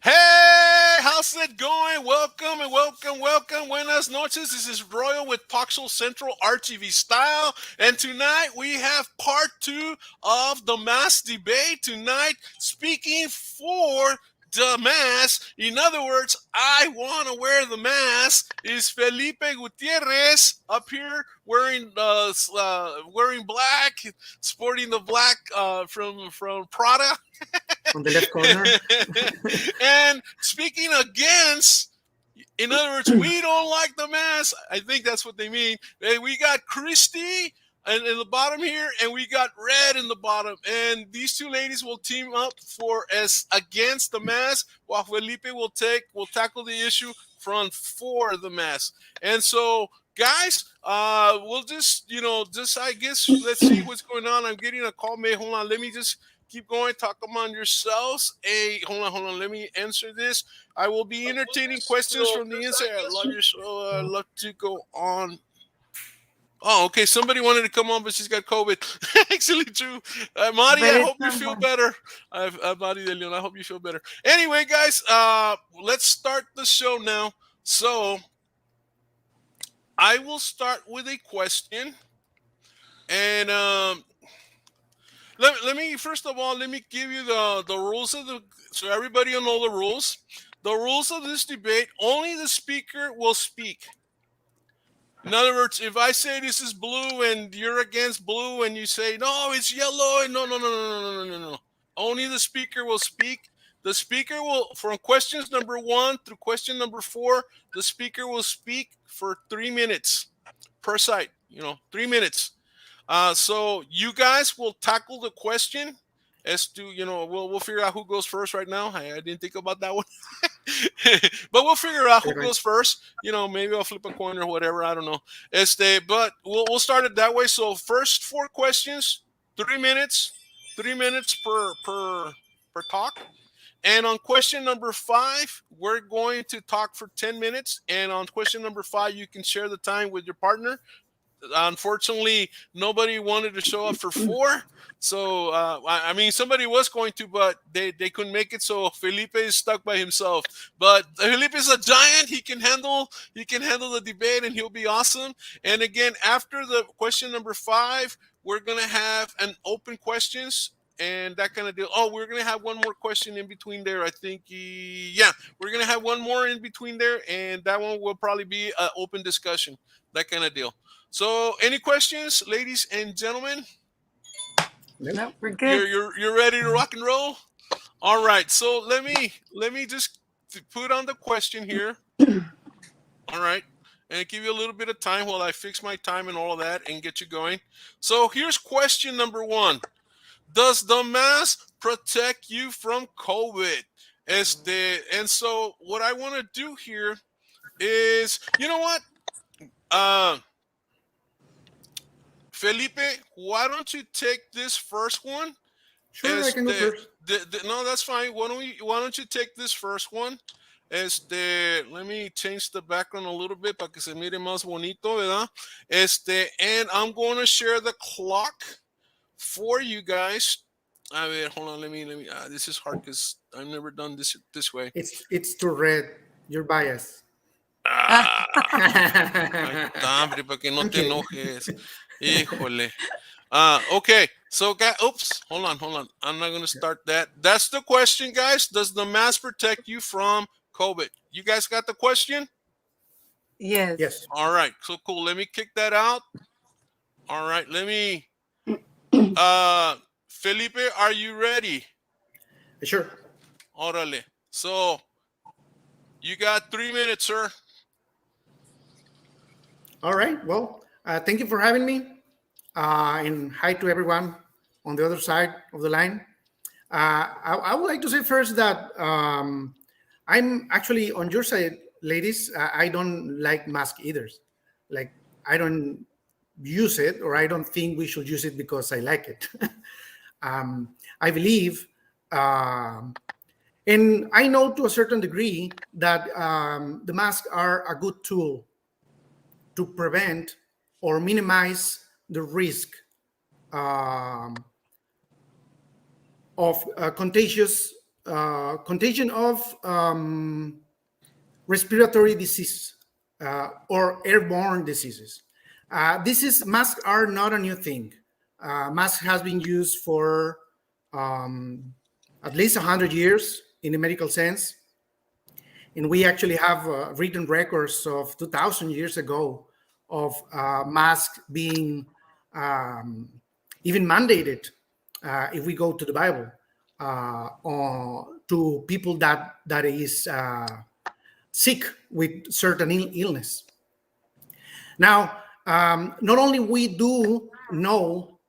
Hey, how's it going? Welcome and welcome, welcome. Buenas noches. This is Royal with Poxel Central RTV Style. And tonight we have part two of the mass debate. Tonight, speaking for the mask. In other words, I want to wear the mask. Is Felipe Gutierrez up here wearing black, sporting the black from Prada. On the left corner. And speaking against, in other words, we don't like the mask. I think that's what they mean. We got Christy and in the bottom here, and we got Red in the bottom. And these two ladies will team up for as against the mask, while Felipe will tackle the issue from for the mask. And so, guys, we'll just I guess let's see what's going on. I'm getting a call. Hold on, let me just keep going. Talk among yourselves. Hey, hold on. Let me answer this. I will be entertaining questions from the inside. I love your show. I love to go on. Oh, okay. Somebody wanted to come on, but she's got COVID. Actually, true. Mari, But I it's hope you not feel one. better. Mari de Leon, I hope you feel better. Anyway, guys, let's start the show now. So, I will start with a question. And let me first of all let me give you the rules of the so everybody will know the rules. The rules of this debate: only the speaker will speak. In other words, if I say this is blue and you're against blue and you say no, it's yellow, and no. Only the speaker will speak. The speaker will, from questions number 1 through question number 4, the speaker will speak for 3 minutes per side. 3 minutes. So you guys will tackle the question as to we'll figure out who goes first right now. I didn't think about that one, but we'll figure out who goes first. Maybe I'll flip a coin or whatever. I don't know. But we'll start it that way. So first 4 questions, 3 minutes, 3 minutes per talk. And on question number 5, we're going to talk for 10 minutes. And on question number 5, you can share the time with your partner. Unfortunately, nobody wanted to show up for 4. So, I mean, somebody was going to, but they couldn't make it. So Felipe is stuck by himself. But Felipe is a giant. He can handle the debate, and he'll be awesome. And again, after the question number 5, we're gonna have an open questions and that kind of deal. Oh, we're gonna have one more question in between there. I think, yeah, we're gonna have one more in between there, and that one will probably be an open discussion. That kind of deal. So, any questions, ladies and gentlemen? No, we're good. You're ready to rock and roll? All right. So let me just put on the question here. All right, and give you a little bit of time while I fix my time and all of that and get you going. So here's question number 1: does the mask protect you from COVID? And so what I want to do here is, you know what? Felipe, why don't you take this first one? Sure, I can go first. No, that's fine. Why don't you take this first one? Let me change the background a little bit para que se mire más bonito, ¿verdad? And I'm going to share the clock for you guys. A ver, hold on. Let me. This is hard because I've never done this way. It's too red. You're biased. Ah, hombre, para que no te enojes. Híjole. Okay. So, oops. Hold on. I'm not going to start that. That's the question, guys. Does the mask protect you from COVID? You guys got the question? Yes. Yes. All right. So cool. Let me kick that out. All right. Let me. Felipe, are you ready? Sure. Órale. So, you got 3 minutes, sir. All right. Well, thank you for having me. And hi to everyone on the other side of the line. I would like to say first that I'm actually on your side, ladies. I don't like mask either. Like, I don't use it, or I don't think we should use it because I like it. I believe, and I know to a certain degree that the masks are a good tool to prevent or minimize the risk of contagious contagion of respiratory disease or airborne diseases. Masks are not a new thing. Mask has been used for at least 100 years in the medical sense. And we actually have written records of 2,000 years ago of masks being even mandated if we go to the Bible to people that is sick with certain illness. Now, not only we do know,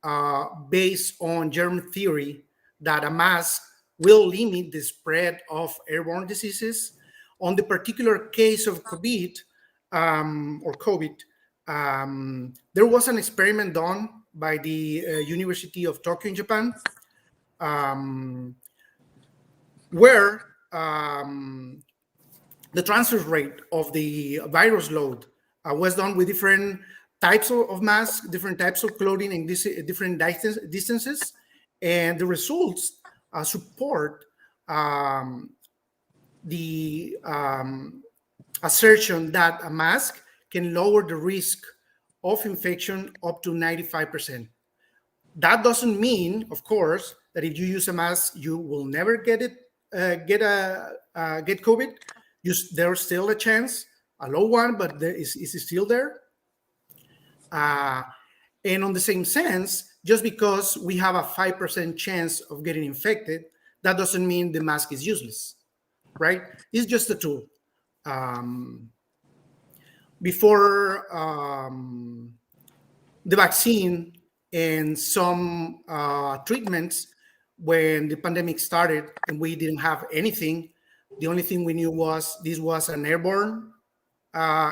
based on germ theory, that a mask will limit the spread of airborne diseases. On the particular case of COVID, there was an experiment done by the University of Tokyo in Japan, where the transfer rate of the virus load was done with different types of masks, different types of clothing, and different distances. And the results support the assertion that a mask can lower the risk of infection up to 95%. That doesn't mean, of course, that if you use a mask, you will never get COVID. There's still a chance, a low one, but it's still there. And on the same sense, just because we have a 5% chance of getting infected, that doesn't mean the mask is useless, right? It's just a tool. Before the vaccine and some treatments, when the pandemic started and we didn't have anything, the only thing we knew was this was an airborne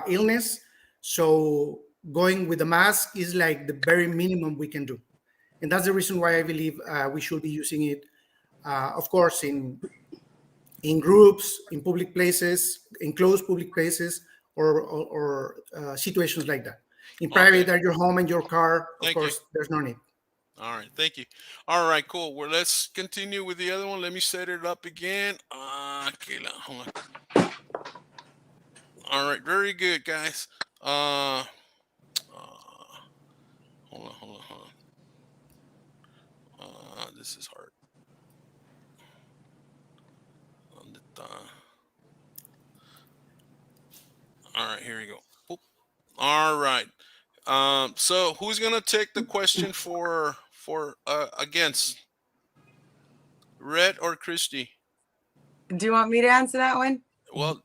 illness. So going with the mask is like the very minimum we can do. And that's the reason why I believe we should be using it, of course, in groups, in public places, in closed public places, or situations like that. In private, at your home and your car, of course, there's no need. All right, thank you. All right, cool. Well, let's continue with the other one. Let me set it up again. Okay, hold on. All right, very good, guys. Hold on. This is hard. All right, here we go. Boop. All right. So who's gonna take the question for against? Red or Christy? Do you want me to answer that one? Well,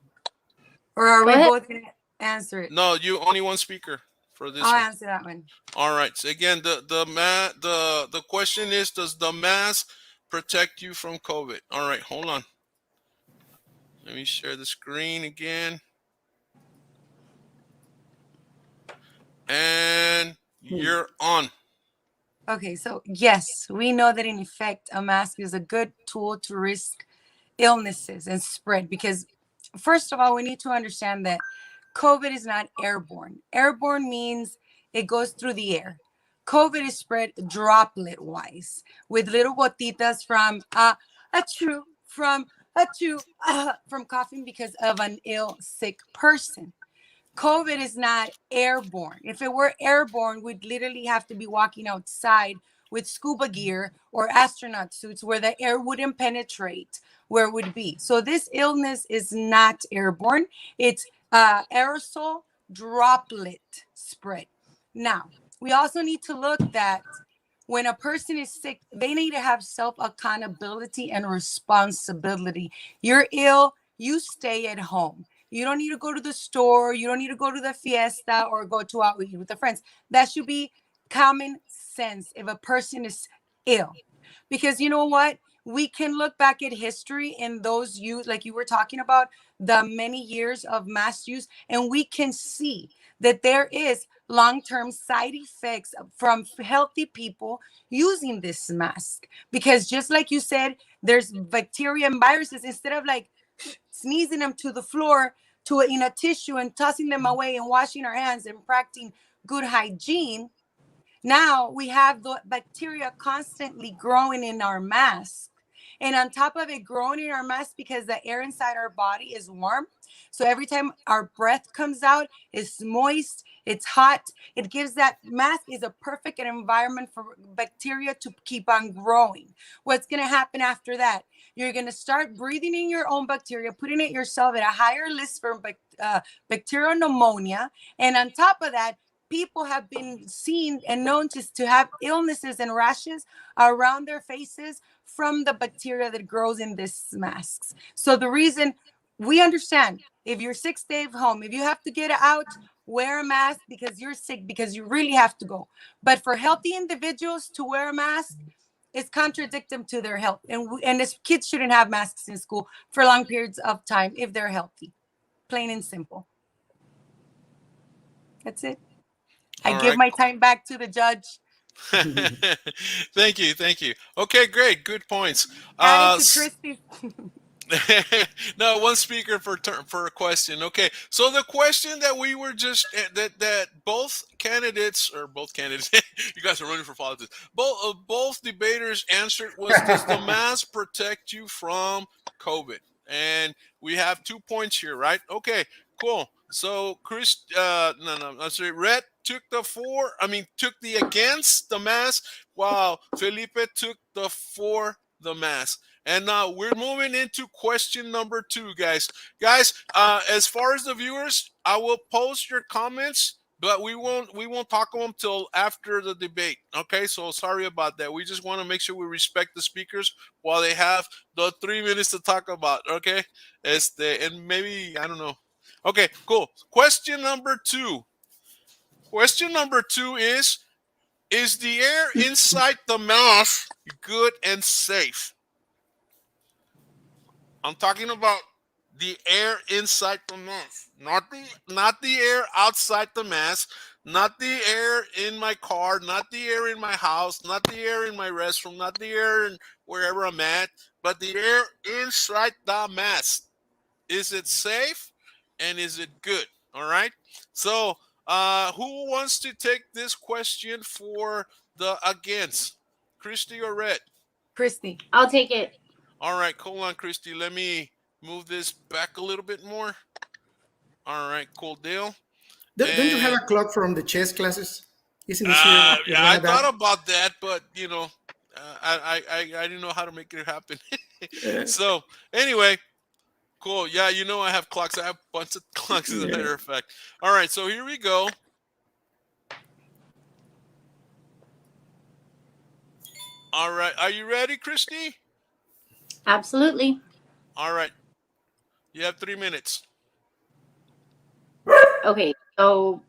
or are we both going to answer it? No, you only one speaker for this. I'll answer that one. All right. So again, the question is, does the mask protect you from COVID? All right, hold on. Let me share the screen again. And you're on. Okay, so yes, we know that in effect, a mask is a good tool to risk illnesses and spread, because first of all, we need to understand that COVID is not airborne. Airborne means it goes through the air. COVID is spread droplet wise with little gotitas from from coughing because of an ill, sick person. COVID is not airborne. If it were airborne, we'd literally have to be walking outside with scuba gear or astronaut suits where the air wouldn't penetrate where it would be. So this illness is not airborne. It's aerosol droplet spread. Now, we also need to look that when a person is sick, they need to have self-accountability and responsibility. You're ill, you stay at home. You don't need to go to the store. You don't need to go to the fiesta or go to out with the friends. That should be common sense if a person is ill. Because you know what? We can look back at history in those use, like you were talking about, the many years of mass use, and we can see that there is long-term side effects from healthy people using this mask. Because just like you said, there's bacteria and viruses. Instead of like sneezing them to the floor in a tissue and tossing them away and washing our hands and practicing good hygiene, now we have the bacteria constantly growing in our mask. And on top of it, growing in our mask because the air inside our body is warm. So every time our breath comes out, it's moist, it's hot. It gives that mask is a perfect environment for bacteria to keep on growing. What's going to happen after that? You're going to start breathing in your own bacteria, putting it yourself at a higher risk for bacterial pneumonia. And on top of that, people have been seen and known to have illnesses and rashes around their faces from the bacteria that grows in these masks. So the reason we understand, if you're sick, stay home. If you have to get out, wear a mask because you're sick, because you really have to go. But for healthy individuals to wear a mask is contradictory to their health. And this, kids shouldn't have masks in school for long periods of time if they're healthy. Plain and simple. That's it. I All give right. my time back to the judge. Thank you, thank you. Okay, great, good points. Adding to Christy's. No, one speaker for a question. Okay, so the question that we were just that both candidates, you guys are running for politics. Both debaters answered was, does the mask protect you from COVID? And we have 2 points here, right? Okay, cool. So Chris, no, I'm sorry. Red took took the against the mask, while Felipe took the for the mask. And now we're moving into question number 2, guys. As far as the viewers, I will post your comments, but we won't talk to them till after the debate. Okay, so sorry about that. We just want to make sure we respect the speakers while they have the 3 minutes to talk about. Okay, and maybe I don't know. Okay, cool. Question number 2. Question number 2 is the air inside the mask good and safe? I'm talking about the air inside the mask, not the air outside the mask, not the air in my car, not the air in my house, not the air in my restroom, not the air in wherever I'm at, but the air inside the mask. Is it safe and is it good? All right. So, who wants to take this question for the against? Christy or Red? Christy. I'll take it. All right, hold on, Christy. Let me move this back a little bit more. All right, cool deal. Don't you have And a clock from the chess classes? Isn't easier yeah, like I that? thought about that, but I didn't know how to make it happen. So anyway, cool. Yeah, I have clocks. I have a bunch of clocks, as a Yeah. matter of fact. All right, so here we go. All right, are you ready, Christy? Absolutely. All right, you have 3 minutes. Okay, so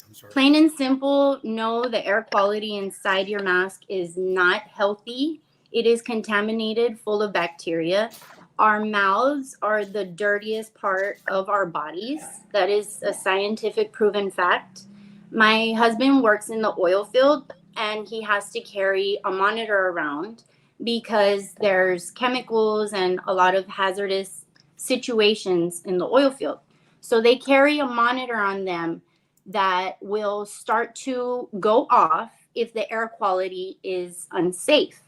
I'm sorry. plain and simple, no, the air quality inside your mask is not healthy. It is contaminated, full of bacteria. Our mouths are the dirtiest part of our bodies. That is a scientific proven fact. My husband works in the oil field and he has to carry a monitor around because there's chemicals and a lot of hazardous situations in the oil field. So they carry a monitor on them that will start to go off if the air quality is unsafe.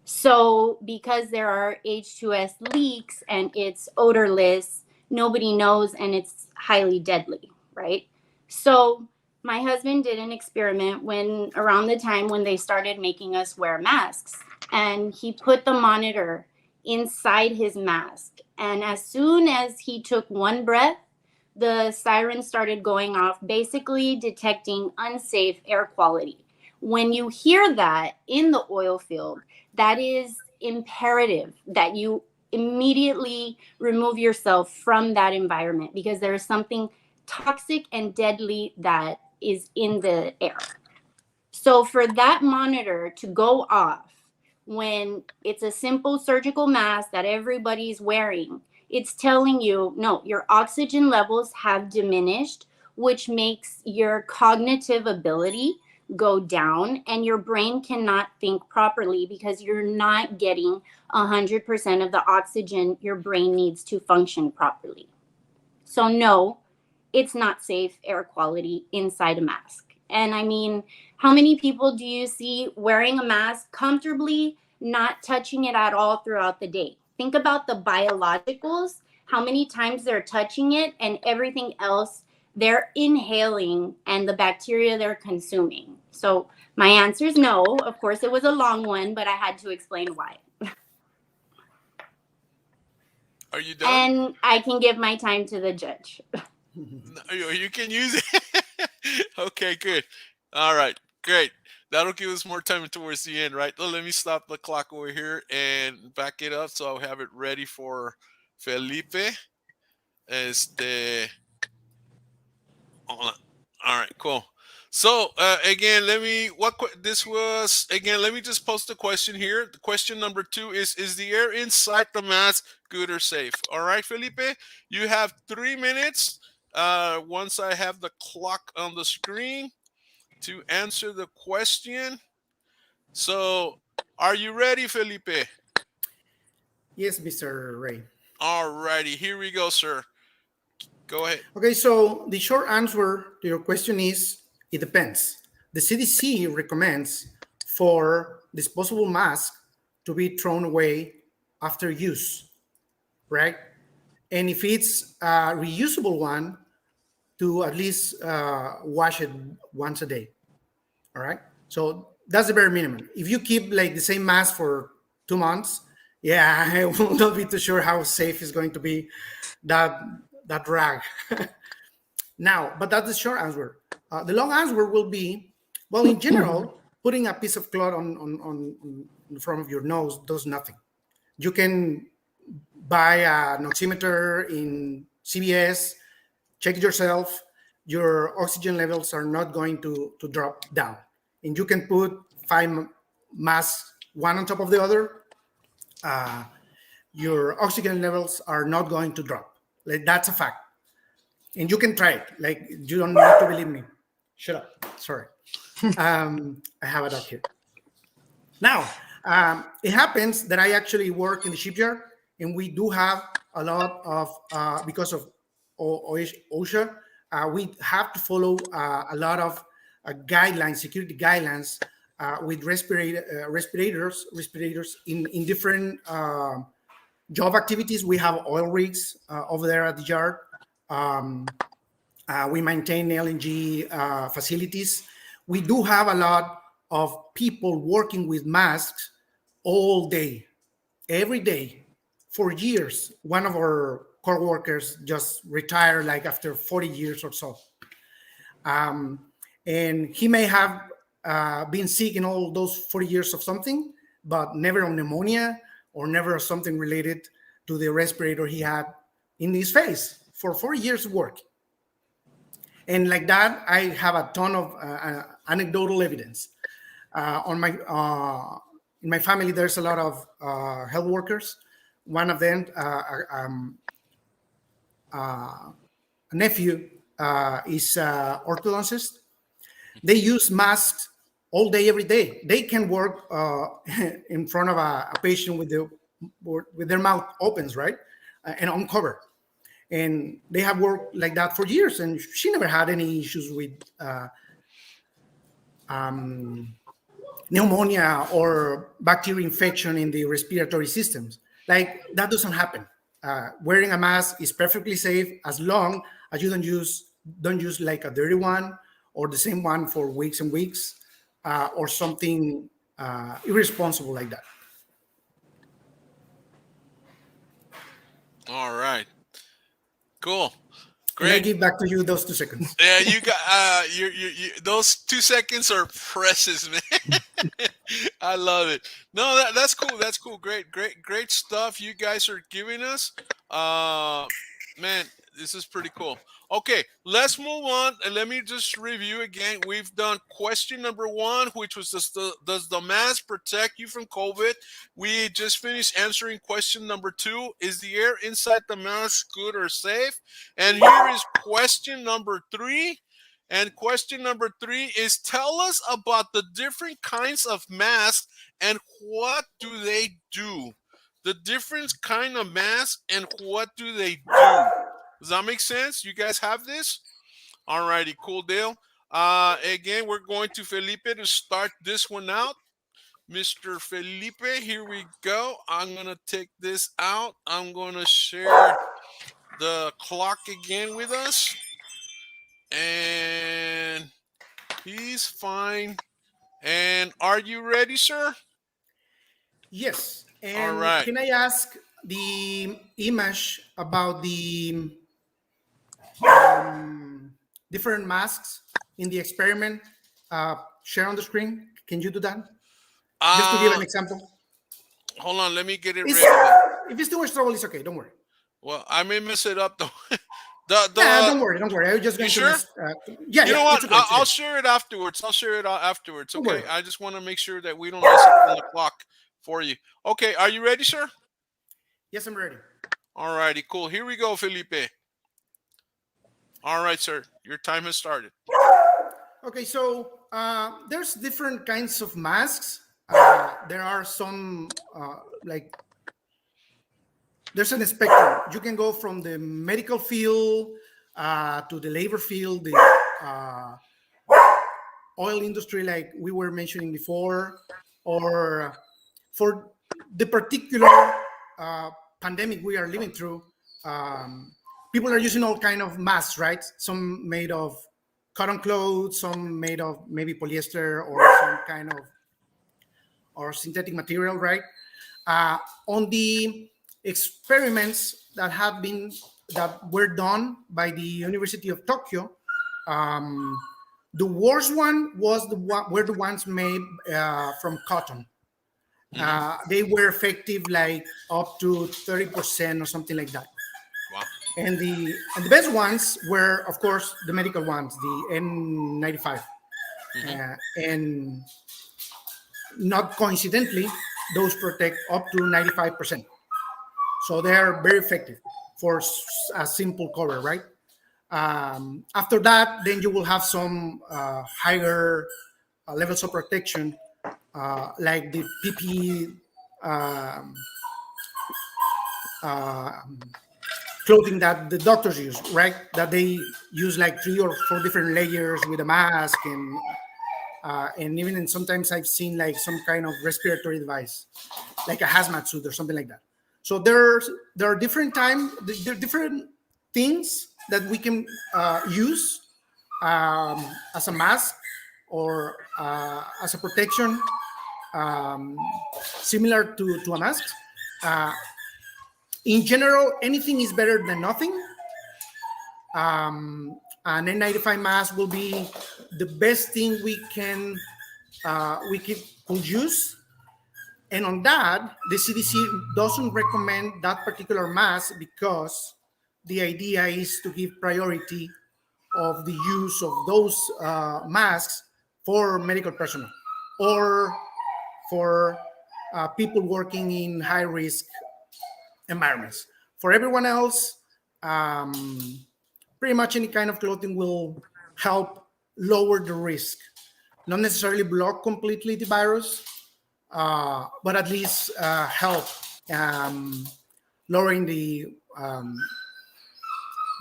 So, because there are H2S leaks and it's odorless, nobody knows, and it's highly deadly, right? So, my husband did an experiment when around the time when they started making us wear masks, and he put the monitor inside his mask. And as soon as he took one breath, the siren started going off, basically detecting unsafe air quality. When you hear that in the oil field, that is imperative that you immediately remove yourself from that environment because there is something toxic and deadly that is in the air. So for that monitor to go off when it's a simple surgical mask that everybody's wearing, it's telling you, no, your oxygen levels have diminished, which makes your cognitive ability go down and your brain cannot think properly because you're not getting 100% of the oxygen your brain needs to function properly. So no, it's not safe air quality inside a mask. And I mean, how many people do you see wearing a mask comfortably not touching it at all throughout the day. Think about the biologicals, how many times they're touching it, and everything else they're inhaling and the bacteria they're consuming. So my answer is no. Of course, it was a long one, but I had to explain why. Are you done? And I can give my time to the judge. You can use it. Okay, good. All right, great. That'll give us more time towards the end, right? Let me stop the clock over here and back it up so I'll have it ready for Felipe. Este, hold on. All right, cool. So again, this was again. Let me just post a question here. The question number 2 is the air inside the mask good or safe? All right, Felipe, you have 3 minutes. Once I have the clock on the screen to answer the question. So, are you ready, Felipe? Yes, Mr. Ray. All righty, here we go, sir. Go ahead. Okay, so the short answer to your question is it depends. The CDC recommends for disposable masks to be thrown away after use, right? And if it's a reusable one, to at least wash it once a day. All right. So that's the bare minimum. If you keep like the same mask for 2 months, yeah, I will not be too sure how safe is going to be that rag. Now, but that's the short answer. The long answer will be, well, in general, putting a piece of cloth on the front of your nose does nothing. You can buy an oximeter in CVS, check it yourself. Your oxygen levels are not going to drop down. And you can put 5 masks, one on top of the other. Your oxygen levels are not going to drop. Like, that's a fact. And you can try it. Like, you don't need to believe me. Shut up. Sorry. I have a dog here. Now, it happens that I actually work in the shipyard, and we do have a lot of, because of OSHA, we have to follow a lot of guidelines, security guidelines with respirators in different job activities. We have oil rigs over there at the yard. We maintain LNG facilities. We do have a lot of people working with masks all day, every day, for years. One of our co-workers just retired like after 40 years or so. And he may have been sick in all those 40 years of something, but never of pneumonia or never of something related to the respirator he had in his face for 40 years of work. And like that, I have a ton of anecdotal evidence. In my family, there's a lot of health workers. One of them, a nephew, is an orthodontist. They use masks all day, every day. They can work in front of a patient with their mouth opens, right, and uncovered. And they have worked like that for years, and she never had any issues with pneumonia or bacterial infection in the respiratory systems. Like, that doesn't happen. Wearing a mask is perfectly safe as long as you don't use like a dirty one or the same one for weeks and weeks, or something irresponsible like that. All right. Cool. And I Great. give back to you those 2 seconds. Yeah, you got you those 2 seconds are precious, man. I love it. No, that's cool. That's cool. Great stuff you guys are giving us. Man, this is pretty cool. Okay, let's move on, and let me just review again. We've done question number 1, which was does the mask protect you from COVID? We just finished answering question number 2, is the air inside the mask good or safe? And here is question number 3. And question number 3 is, tell us about the different kinds of masks and what do they do? The different kind of masks and what do they do? Does that make sense? You guys have this? All righty, cool deal. Again, we're going to Felipe to start this one out. Mr. Felipe, here we go. I'm going to take this out. I'm going to share the clock again with us. And he's fine. And are you ready, sir? Yes. All And right. can I ask the image about the different masks in the experiment share on the screen? Can you do that? Just to give Uh, an example. hold on. Let me get it It's, ready then. if it's too much trouble, it's okay. Don't worry. Well, I may mess it up though. Yeah, The don't worry. Don't worry. I'm just You going to sure? miss. Yeah, You yeah. know what? It's okay. It's I'll okay. share it afterwards. I'll share it out afterwards. Don't Okay. worry. I just want to make sure that we don't mess up on the clock for you. Okay. Are you ready, sir? Yes, I'm ready. All righty. Cool. Here we go, Felipe. All right, sir. Your time has started. Okay, so there's different kinds of masks. There are some like there's an spectrum. You can go from the medical field to the labor field, the uh, oil industry, like we were mentioning before, or for the particular uh, pandemic we are living through. People are using all kind of masks, right? Some made of cotton clothes, some made of maybe polyester or some kind of or synthetic material, right? uh, on the experiments that were done by the University of Tokyo, um, the worst one was were the ones made from cotton. Hmm. They were effective like up to 30% or something like that. Wow. And the best ones were, of course, the medical ones, the N95, Hmm. and not coincidentally, those protect up to 95%. So they are very effective for a simple cover, right? After that, then you will have some higher levels of protection, like the PPE um, uh, clothing that the doctors use, right? That they use like 3 or 4 different layers with a mask, and even sometimes I've seen like some kind of respiratory device, like a hazmat suit or something like that. So there are there are different things that we can use as a mask or as a protection, um, similar to a mask. Uh, in general, anything is better than nothing. An N95 mask will be the best thing we could use. And on that, the CDC doesn't recommend that particular mask because the idea is to give priority of the use of those masks for medical personnel or for people working in high risk environments. For everyone else, um, pretty much any kind of clothing will help lower the risk. Not necessarily block completely the virus, but at least help um, lowering the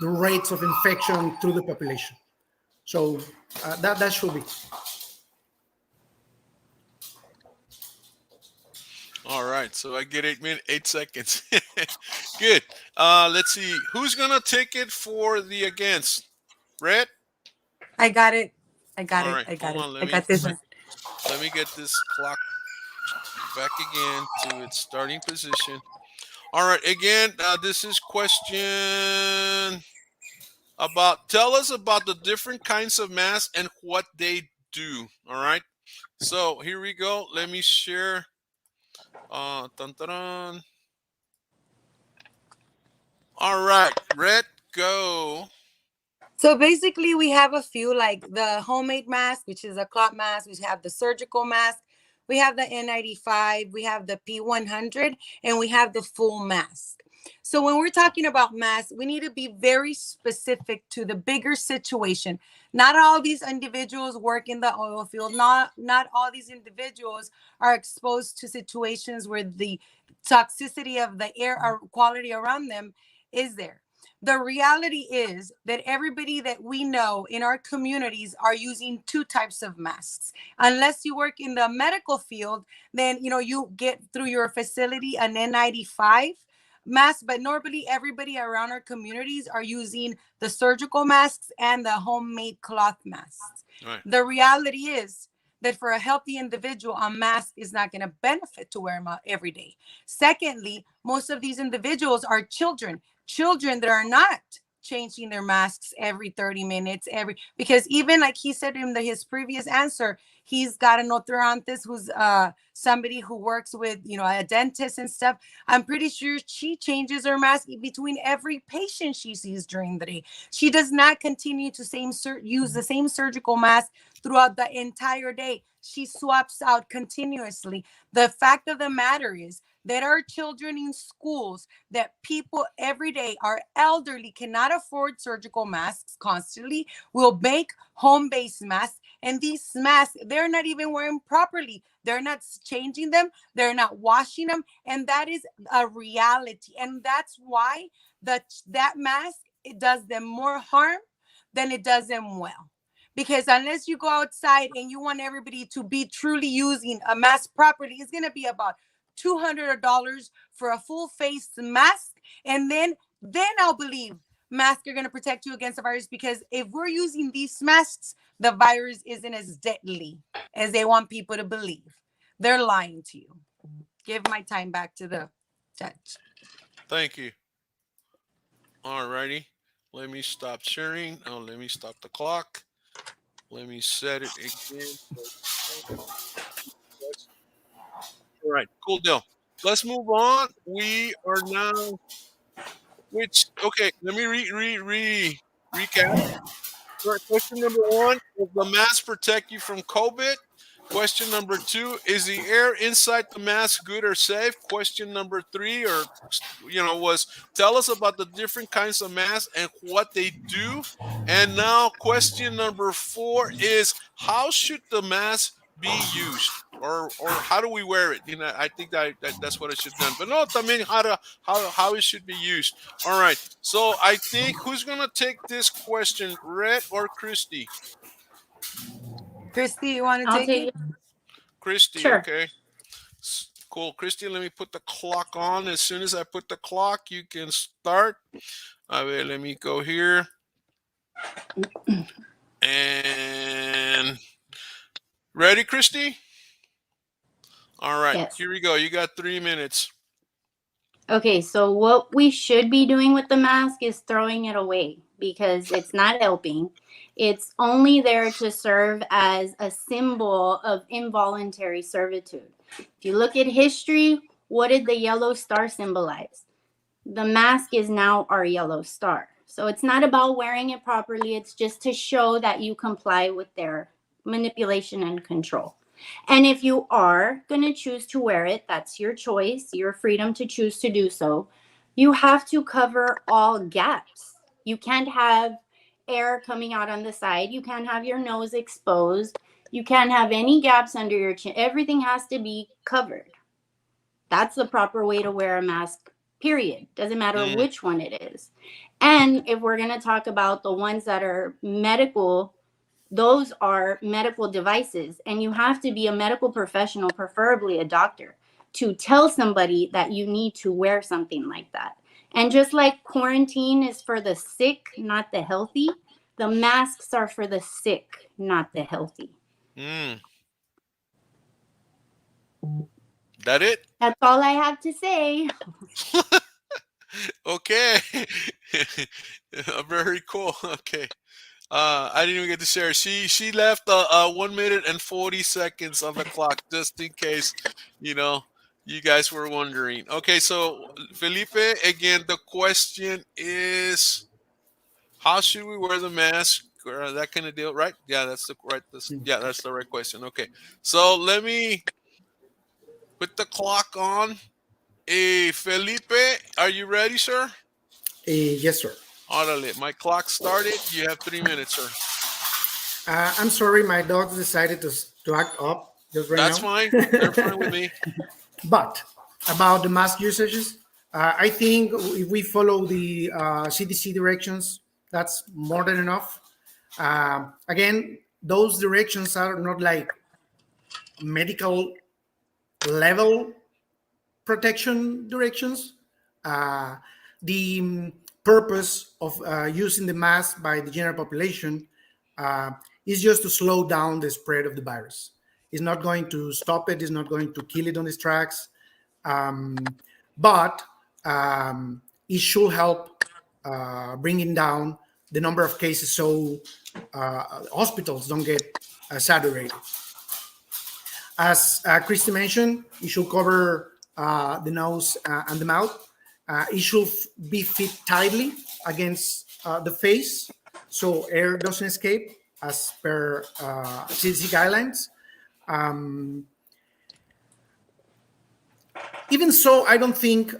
rates of infection through the population. So that should be. All right. So I get 8 minutes, 8 seconds. Good. Let's see. Who's going to take it for the against? Red? I got it. I got All it. right. I got Hold it. on. I got this one. Let me get this clock back again to its starting position. All right. Again, this is question about tell us about the different kinds of masks and what they do. All right. So here we go. Let me share. Dun, dun, dun. All right. Red, go. So basically, we have a few like the homemade mask, which is a cloth mask. We have the surgical mask. We have the N95. We have the P100, and we have the full mask. So when we're talking about masks, we need to be very specific to the bigger situation. Not all these individuals work in the oil field. Not all these individuals are exposed to situations where the toxicity of the air or quality around them is there. The reality is that everybody that we know in our communities are using two types of masks. Unless you work in the medical field, then you get through your facility an N95 mask, but normally everybody around our communities are using the surgical masks and the homemade cloth masks. Right. The reality is that for a healthy individual, a mask is not going to benefit to wear them out every day. Secondly, most of these individuals are children that are not changing their masks every 30 minutes, because even like he said in his previous answer, he's got an orthodontist who's somebody who works with a dentist and stuff. I'm pretty sure she changes her mask between every patient she sees during the day. She does not continue to use the same surgical mask throughout the entire day. She swaps out continuously. The fact of the matter is that our children in schools, that people every day, our elderly cannot afford surgical masks constantly, will make home-based masks. And these masks, they're not even wearing properly. They're not changing them. They're not washing them. And that is a reality. And that's why that mask, it does them more harm than it does them well. Because unless you go outside and you want everybody to be truly using a mask properly, it's going to be about $200 for a full face mask. And then I'll believe masks are going to protect you against the virus, because if we're using these masks, the virus isn't as deadly as they want people to believe. They're lying to you. Give my time back to the judge. Thank you. All righty. Let me stop sharing. Oh, let me stop the clock. Let me set it again. All right, cool deal. Let's move on. We are now, okay, let me recap. All right, question number 1, does the mask protect you from COVID? Question number 2, is the air inside the mask good or safe? Question number 3, was tell us about the different kinds of masks and what they do. And now question number 4 is, how should the mask be used? Or how do we wear it? I think that's what I should have done. But no, I mean how it should be used. All right. So I think, who's gonna take this question, Red or Christy? Christy, you want to I'll take take it? it. Christy, Sure. okay. Cool. Christy, let me put the clock on. As soon as I put the clock, you can start. Let me go here. And ready, Christy? All right, Yes. here we go. You got 3 minutes. Okay, so what we should be doing with the mask is throwing it away, because it's not helping. It's only there to serve as a symbol of involuntary servitude. If you look at history, what did the yellow star symbolize? The mask is now our yellow star. So it's not about wearing it properly. It's just to show that you comply with their manipulation and control. And if you are going to choose to wear it, that's your choice, your freedom to choose to do so. You have to cover all gaps. You can't have air coming out on the side. You can't have your nose exposed. You can't have any gaps under your chin. Everything has to be covered. That's the proper way to wear a mask, period. Doesn't matter which one it is. And if we're going to talk about the ones that are medical, those are medical devices, and you have to be a medical professional, preferably a doctor, to tell somebody that you need to wear something like that. And just like quarantine is for the sick, not the healthy, the masks are for the sick, not the healthy. That it? That's all I have to say. Okay. Very cool. Okay. I didn't even get to share. She left 1 minute and 40 seconds on the clock, just in case, you guys were wondering. Okay, so Felipe, again, the question is, how should we wear the mask or that kind of deal, right? Yeah, that's the right question. Okay, so let me put the clock on. Hey, Felipe, are you ready, sir? Yes, sir. Órale, my clock started. You have 3 minutes, sir. I'm sorry, my dogs decided to act up just right That's now. fine. They're fine with me. But about the mask usages, I think if we follow the CDC directions, that's more than enough. Again, those directions are not like medical level protection directions. Uh, the purpose of using the mask by the general population uh, is just to slow down the spread of the virus. It's not going to stop it. It's not going to kill it on its tracks. Um, but it should help bringing down the number of cases so hospitals don't get saturated. As Christy mentioned, it should cover the nose and the mouth. It should be fit tightly against the face so air doesn't escape as per CDC guidelines. Um, Even so, I don't think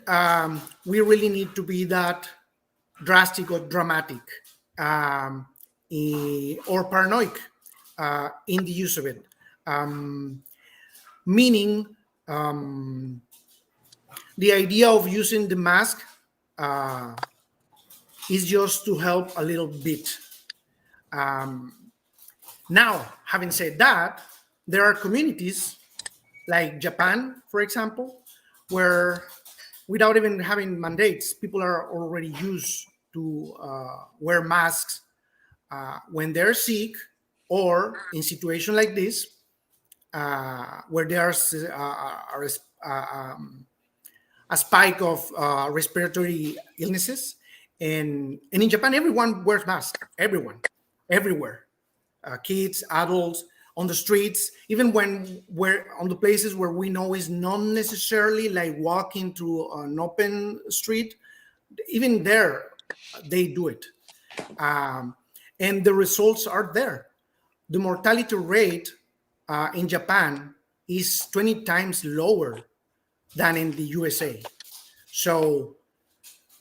we really need to be that drastic or dramatic um, or paranoid in the use of it. Um, Meaning, um, the idea of using the mask uh, is just to help a little bit. Now, having said that, there are communities like Japan, for example, where without even having mandates, people are already used to wear masks when they're sick or in situations like this where there's a spike of respiratory illnesses. And in Japan, everyone wears masks. Everyone, everywhere. Kids, adults, on the streets, even when we're on the places where we know is not necessarily like walking through an open street, even there, they do it. Um, and the results are there. The mortality rate in Japan is 20 times lower than in the USA. So,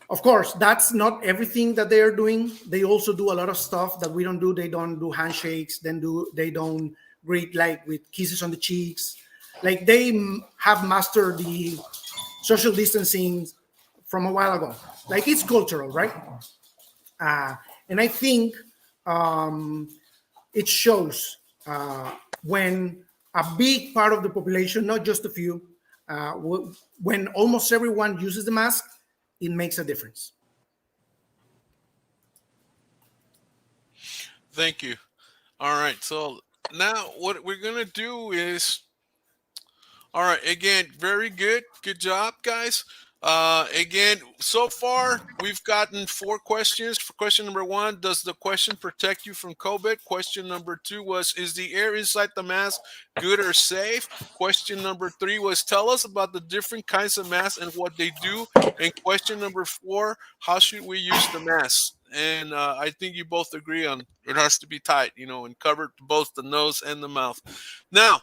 of course, that's not everything that they are doing. They also do a lot of stuff that we don't do. They don't do handshakes. They don't greet like with kisses on the cheeks. Like they have mastered the social distancing from a while ago. Like it's cultural, right? Uh, and I think um, it shows when a big part of the population, not just a few, when almost everyone uses the mask, it makes a difference. Thank you. All right. So now what we're gonna do is, all right. Again, very good. Good job, guys. Again, so far we've gotten 4 questions. For question number 1, does the question protect you from COVID? Question number 2 was, is the air inside the mask good or safe? Question number 3 was, tell us about the different kinds of masks and what they do. And question number 4, how should we use the mask? And I think you both agree on it has to be tight, and cover both the nose and the mouth. Now,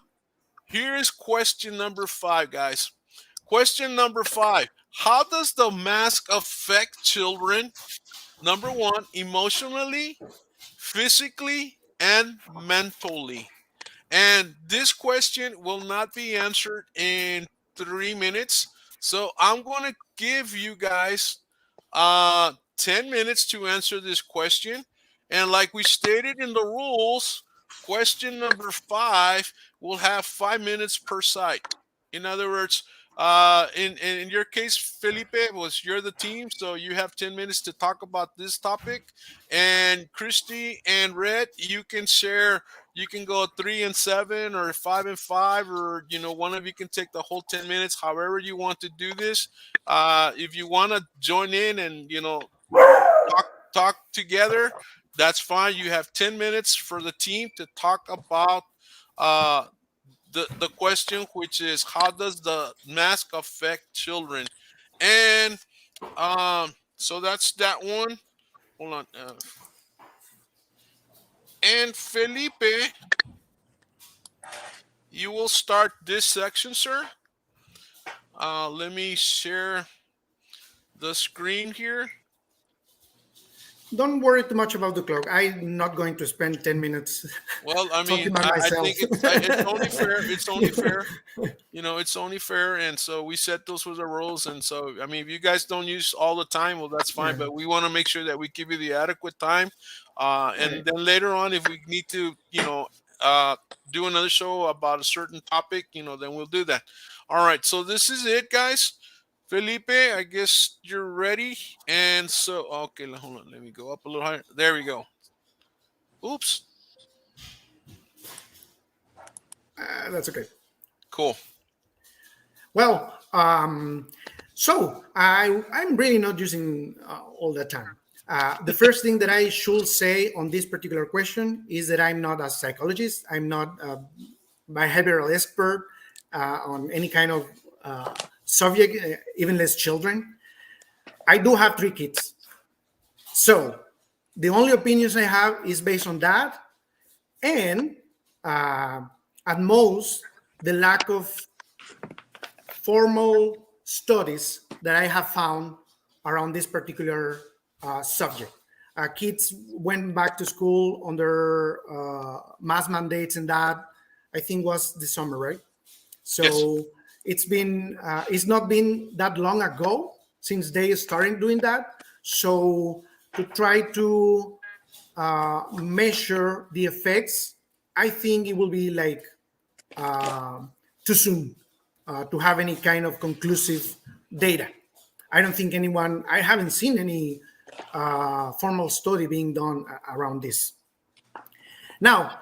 here is question number 5, guys. Question number 5. How does the mask affect children? Number 1, emotionally, physically, and mentally. And this question will not be answered in 3 minutes. So I'm going to give you guys 10 minutes to answer this question. And like we stated in the rules, question number 5 will have 5 minutes per side. In other words, in your case, Felipe, you're the team, so you have 10 minutes to talk about this topic. And Christy and Red, you can go 3 and 7 or 5 and 5, or one of you can take the whole 10 minutes, however you want to do this. If you want to join in and talk together, that's fine. You have 10 minutes for the team to talk about uh, the question, which is, how does the mask affect children? And so that's that one. Hold on. And Felipe, you will start this section, sir. Let me share the screen here. don't worry too much about the clock. I'm not going to spend 10 minutes Well, I talking mean, about I myself. think it's only fair. It's only fair. You know, it's only fair, and so we set those with the rules. And so, I mean, if you guys don't use all the time, well, that's fine. Yeah. But we want to make sure that we give you the adequate time. Okay. And then later on, if we need to, uh, do another show about a certain topic, then we'll do that. All right. So this is it, guys. Felipe, I guess you're ready. And so, okay, hold on. Let me go up a little higher. There we go. Oops. That's okay. Cool. Well, so I'm really not using all the time. The first thing that I should say on this particular question is that I'm not a psychologist. I'm not a behavioral expert on any kind of subject, even less children. I do have 3 kids. So the only opinions I have is based on that. And at most, the lack of formal studies that I have found around this particular subject. Kids went back to school under mass mandates, and that I think was this summer, right? Yes. So it's not been that long ago since they started doing that. So to try to measure the effects, I think it will be like too soon to have any kind of conclusive data. I don't think I haven't seen any formal study being done around this. Now,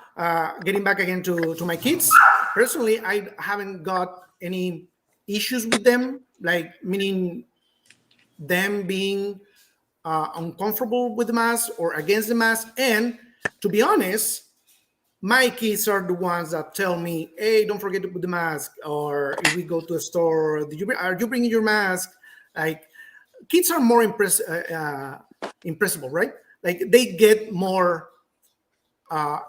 getting back again to my kids, personally, I haven't got any issues with them, like meaning them being uncomfortable with the mask or against the mask. And to be honest, my kids are the ones that tell me, "Hey, don't forget to put the mask." Or if we go to a store, are you bringing your mask? Like, kids are more impressible, right? Like they get more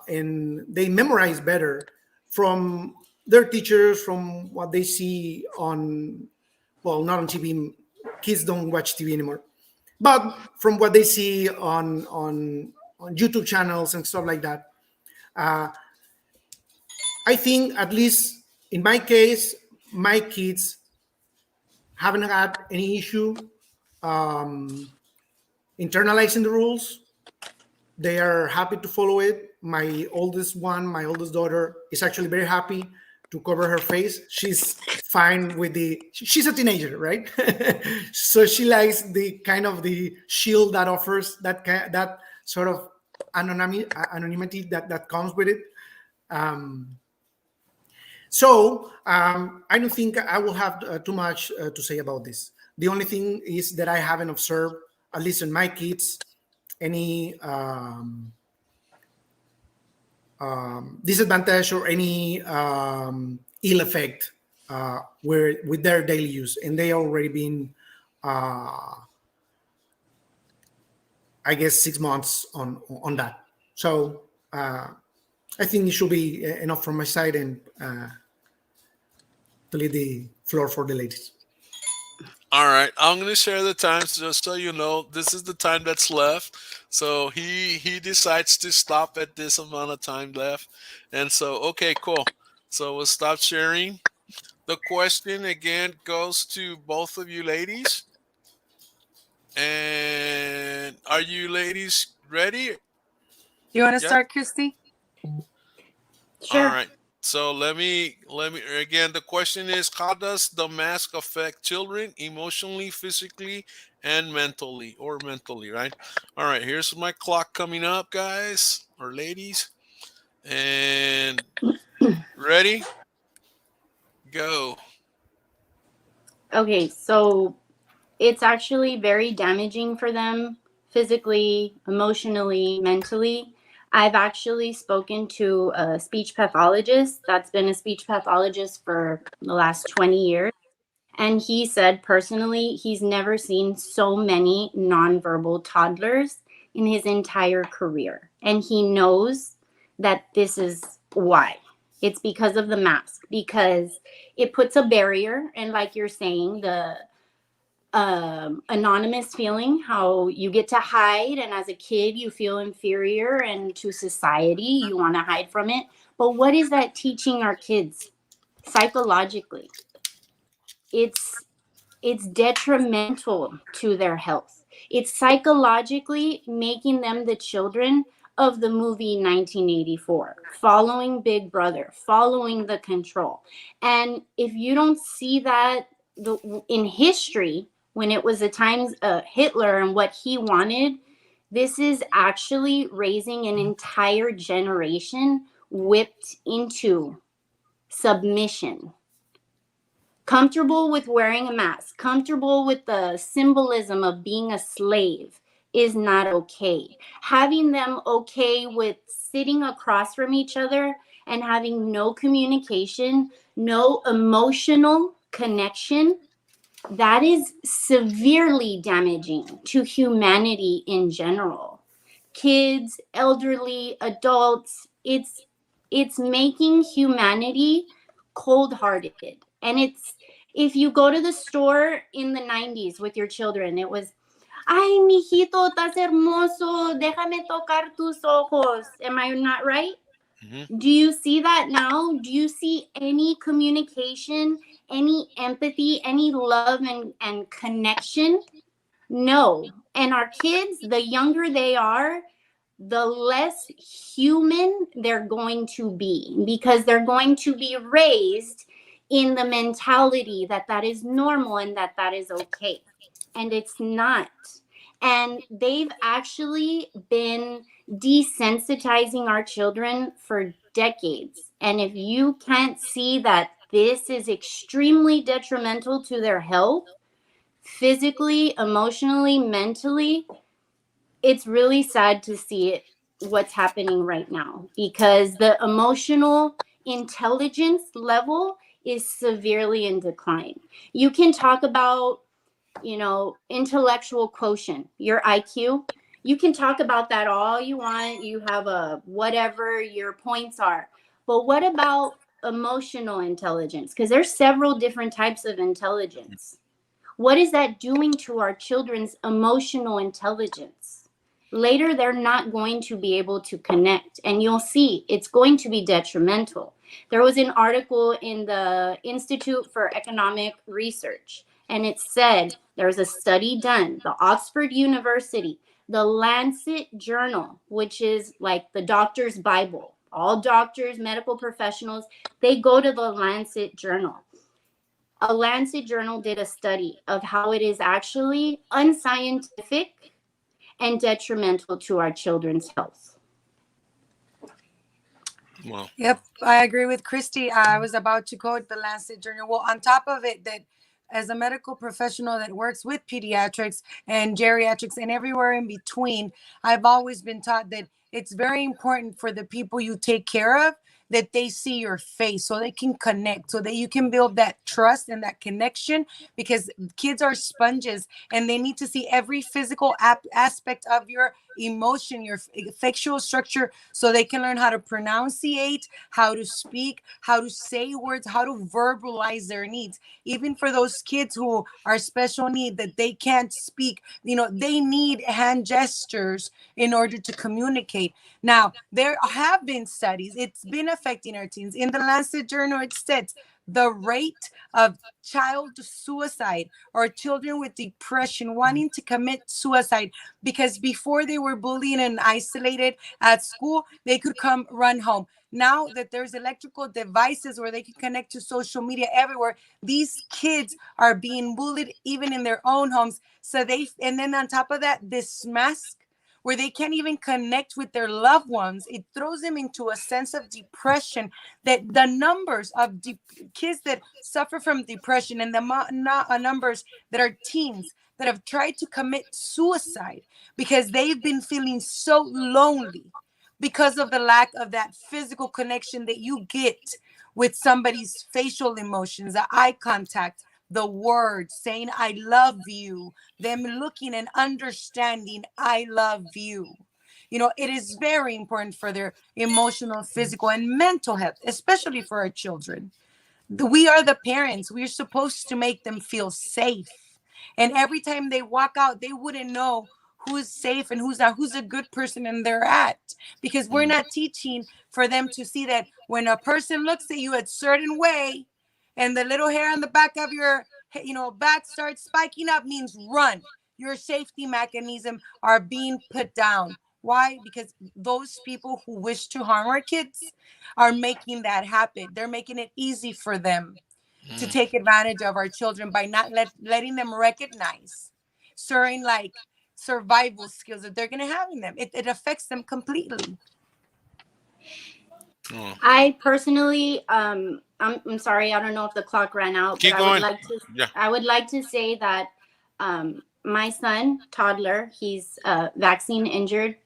and they memorize better from their teachers, from what they see on, well, not on TV. Kids don't watch TV anymore, but from what they see on YouTube channels and stuff like that. I think, at least in my case, my kids haven't had any issue internalizing the rules. They are happy to follow it. My oldest daughter, is actually very happy to cover her face. She's fine with she's a teenager, right? So she likes the shield that offers that sort of anonymity that comes with it. I don't think I will have too much to say about this. The only thing is that I haven't observed, at least in my kids, any disadvantage or any ill effect with their daily use, and they already been, I guess, 6 months on that. So I think it should be enough from my side, and to leave the floor for the ladies. All right, I'm gonna share the times just so you know. This is the time that's left. So he decides to stop at this amount of time left, and so okay, cool. So we'll stop sharing. The question again goes to both of you ladies. And are you ladies ready? You want to Yeah. start, Christy? All Sure. right. So let me again. The question is: how does the mask affect children emotionally, physically, and mentally? Right. All right. Here's my clock coming up, guys or ladies, and ready, go. Okay, so it's actually very damaging for them physically, emotionally, mentally. I've actually spoken to a speech pathologist that's been a speech pathologist for the last 20 years. And he said personally, he's never seen so many nonverbal toddlers in his entire career. And he knows that this is why. It's because of the mask, because it puts a barrier. And like you're saying, anonymous feeling, how you get to hide, and as a kid you feel inferior, and to society you want to hide from it. But what is that teaching our kids psychologically? It's detrimental to their health. It's psychologically making them the children of the movie 1984, following Big Brother, following the control. And if you don't see that in history, when it was the times of Hitler and what he wanted, this is actually raising an entire generation whipped into submission, comfortable with wearing a mask, comfortable with the symbolism of being a slave is not okay. Having them okay with sitting across from each other and having no communication, no emotional connection, that is severely damaging to humanity in general. Kids, elderly, adults, it's making humanity cold-hearted. And it's, if you go to the store in the 90s with your children, it was, ay, mijito, estás hermoso, déjame tocar tus ojos. Am I not right? Mm-hmm. Do you see that now? Do you see any communication, any empathy, any love and connection? No. And our kids, the younger they are, the less human they're going to be, because they're going to be raised in the mentality that that is normal and that that is okay. And it's not. And they've actually been desensitizing our children for decades. And if you can't see that this is extremely detrimental to their health, physically, emotionally, mentally, it's really sad to see it, what's happening right now, because the emotional intelligence level is severely in decline. You can talk about, intellectual quotient, your IQ. You can talk about that all you want. You have a whatever your points are. But what about emotional intelligence? Because there's several different types of intelligence. What is that doing to our children's emotional intelligence? Later, they're not going to be able to connect, and you'll see it's going to be detrimental. There was an article in the Institute for Economic Research, and it said there was a study done, the Oxford University, the Lancet Journal, which is like the doctor's Bible. All doctors, medical professionals, they go to the Lancet Journal. A Lancet Journal did a study of how it is actually unscientific and detrimental to our children's health. Wow. Yep, I agree with Christy. I was about to quote the Lancet Journal. Well, on top of it, that as a medical professional that works with pediatrics and geriatrics and everywhere in between, I've always been taught that it's very important for the people you take care of that they see your face so they can connect, so that you can build that trust and that connection, because kids are sponges and they need to see every physical aspect of your emotion, your facial structure, so they can learn how to pronunciate, how to speak, how to say words, how to verbalize their needs. Even for those kids who are special need that they can't speak, they need hand gestures in order to communicate. Now, there have been studies, it's been affecting our teens. In the Lancet Journal, it states the rate of child suicide or children with depression wanting to commit suicide because before they were bullied and isolated at school, they could come run home. Now that there's electrical devices where they can connect to social media everywhere, these kids are being bullied even in their own homes. And then on top of that, this mask where they can't even connect with their loved ones, it throws them into a sense of depression. That the numbers of kids that suffer from depression and the numbers that are teens that have tried to commit suicide because they've been feeling so lonely because of the lack of that physical connection that you get with somebody's facial emotions, the eye contact, the words saying I love you, them looking and understanding I love you. It is very important for their emotional, physical, and mental health, especially for our children. We are the parents. We're supposed to make them feel safe And every time they walk out, they wouldn't know who's safe and who's not, who's a good person and they're at. Because we're not teaching for them to see that when a person looks at you a certain way and the little hair on the back of your back starts spiking up means run. Your safety mechanism are being put down. Why? Because those people who wish to harm our kids are making that happen. They're making it easy for them to take advantage of our children by not letting them recognize certain like survival skills that they're going to have in them. It affects them completely. I personally, I'm sorry, I don't know if the clock ran out, Keep but going. I would like to say that my son, toddler, he's vaccine injured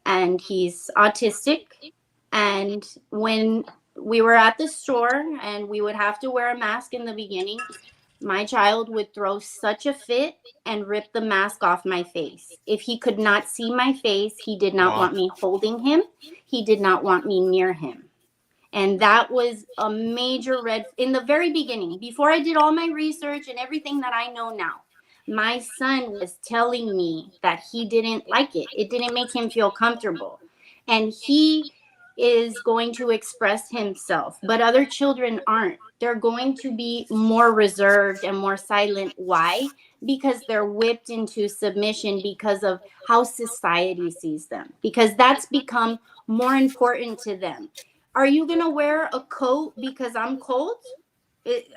and he's autistic. And when we were at the store and we would have to wear a mask in the beginning, my child would throw such a fit and rip the mask off my face. If he could not see my face, he did not want me holding him. He did not want me near him. And that was a major red in the very beginning, before I did all my research and everything that I know now. My son was telling me that he didn't like it. It didn't make him feel comfortable. And he is going to express himself, but other children aren't. They're going to be more reserved and more silent. Why? Because they're whipped into submission because of how society sees them, because that's become more important to them. Are you going to wear a coat because I'm cold?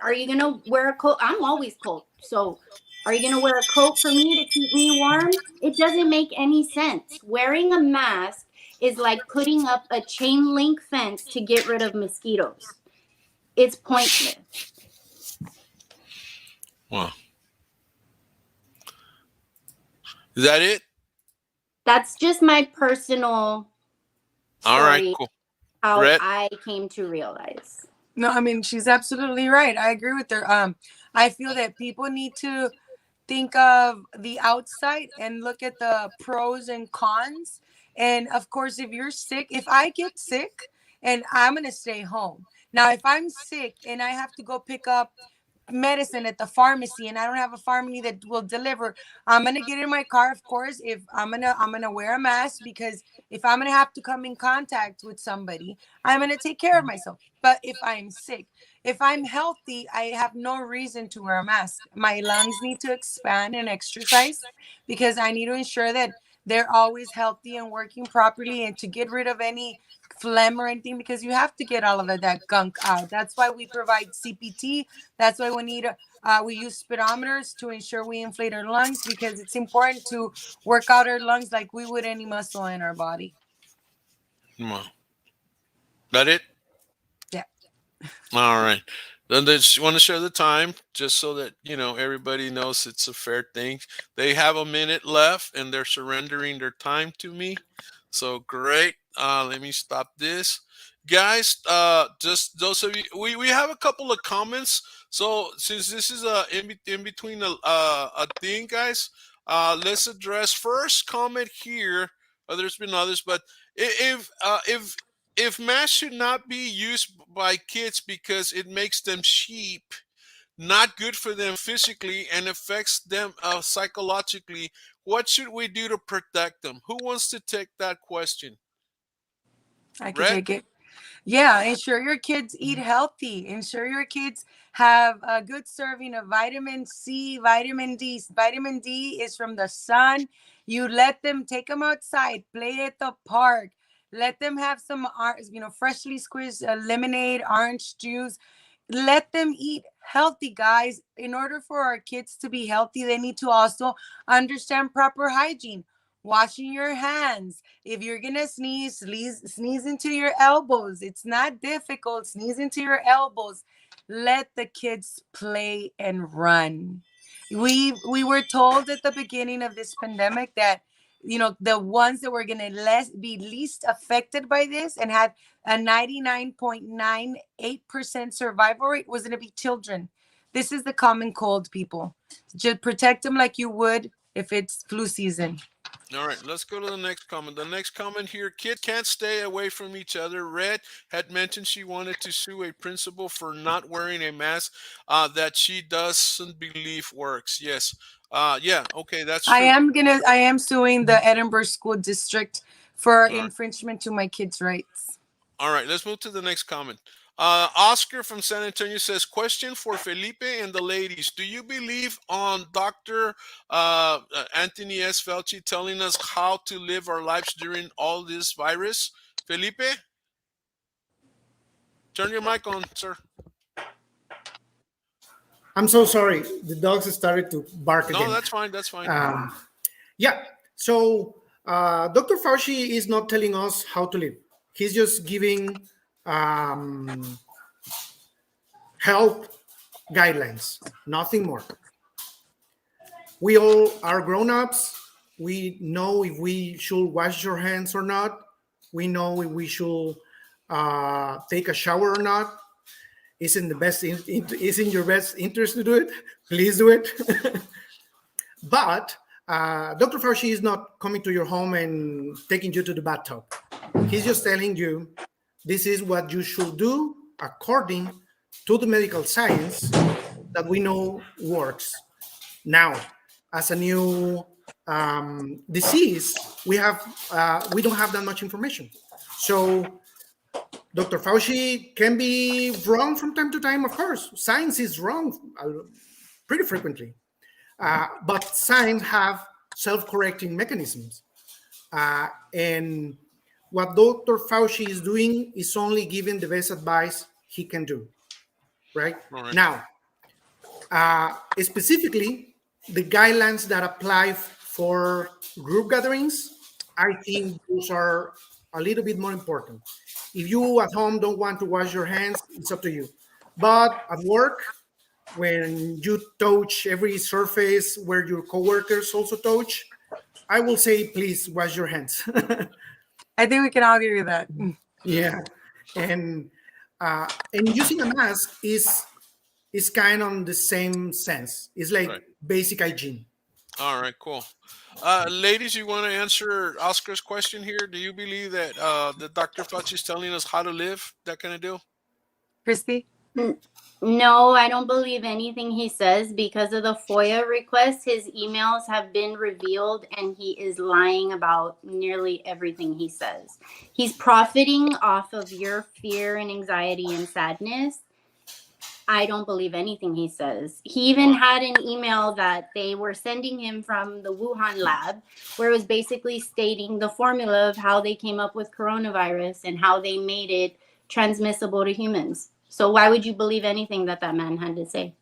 Are you going to wear a coat? I'm always cold. So are you going to wear a coat for me to keep me warm? It doesn't make any sense. Wearing a mask is like putting up a chain link fence to get rid of mosquitoes. It's pointless. Wow. Is that it? That's just my personal story. All right, cool. How Brett? I came to realize. No, I mean, she's absolutely right. I agree with her. I feel that people need to think of the outside and look at the pros and cons. And of course, if you're sick, if I get sick and I'm going to stay home. Now, if I'm sick and I have to go pick up medicine at the pharmacy and I don't have a pharmacy that will deliver, I'm gonna get in my car. Of course, if I'm gonna wear a mask, because if I'm gonna have to come in contact with somebody, I'm gonna take care of myself. But if I'm sick, if I'm healthy, I have no reason to wear a mask. My lungs need to expand and exercise because I need to ensure that they're always healthy and working properly, and to get rid of any phlegm or anything, because you have to get all of that gunk out. That's why we provide CPT. That's why we use speedometers to ensure we inflate our lungs, because it's important to work out our lungs like we would any muscle in our body. Wow. That it? Yeah. All right. Then they just want to share the time just so that, everybody knows it's a fair thing. They have a minute left and they're surrendering their time to me. So great. Let me stop this. Guys, just those of you, we have a couple of comments. So since this is in between a thing, guys, let's address first comment here. There's been others, but if masks should not be used by kids because it makes them sheep, not good for them physically, and affects them psychologically, what should we do to protect them? Who wants to take that question? I can take it. Yeah, ensure your kids eat healthy. Ensure your kids have a good serving of vitamin C, vitamin D. Vitamin D is from the sun. You let them, take them outside, play at the park. Let them have some, freshly squeezed lemonade, orange juice. Let them eat healthy, guys. In order for our kids to be healthy, they need to also understand proper hygiene. Washing your hands. If you're gonna sneeze into your elbows. It's not difficult. Sneeze into your elbows. Let the kids play and run. We were told at the beginning of this pandemic that the ones that were gonna be least affected by this and had a 99.98% survival rate was gonna be children. This is the common cold, people. Just protect them like you would if it's flu season. All right, let's go to the next comment. The next comment here, kid can't stay away from each other. Red had mentioned she wanted to sue a principal for not wearing a mask that she doesn't believe works. Yes. Yeah, okay, that's true. I am suing the Edinburgh School District for infringement to my kids' rights. All right, let's move to the next comment. Oscar from San Antonio says, question for Felipe and the ladies. Do you believe on Dr. Anthony S. Fauci telling us how to live our lives during all this virus? Felipe, turn your mic on, sir. I'm so sorry. The dogs started to bark No, again. that's fine. That's fine. Yeah. So Dr. Fauci is not telling us how to live. He's just giving health guidelines, nothing more. We all are grown-ups. We know if we should wash our hands or not. We know if we should take a shower or not. Is in your best interest to do it? Please do it. But Dr. Fauci is not coming to your home and taking you to the bathtub. He's just telling you this is what you should do according to the medical science that we know works. Now, as a new disease, we don't have that much information. So Dr. Fauci can be wrong from time to time, of course. Science is wrong pretty frequently. But science have self-correcting mechanisms. And what Dr. Fauci is doing is only giving the best advice he can do, right? Now, specifically, the guidelines that apply for group gatherings, I think those are a little bit more important. If you at home don't want to wash your hands, it's up to you. But at work, when you touch every surface where your coworkers also touch, I will say, please wash your hands. I think we can all agree with that. Yeah, and using a mask is kind of the same sense. It's like basic hygiene. All right, cool. Ladies, you want to answer Oscar's question here? Do you believe that the Dr. Fauci is telling us how to live? That kind of deal? Christy? No, I don't believe anything he says because of the FOIA requests. His emails have been revealed and he is lying about nearly everything he says. He's profiting off of your fear and anxiety and sadness. I don't believe anything he says. He even had an email that they were sending him from the Wuhan lab where it was basically stating the formula of how they came up with coronavirus and how they made it transmissible to humans. So why would you believe anything that man had to say?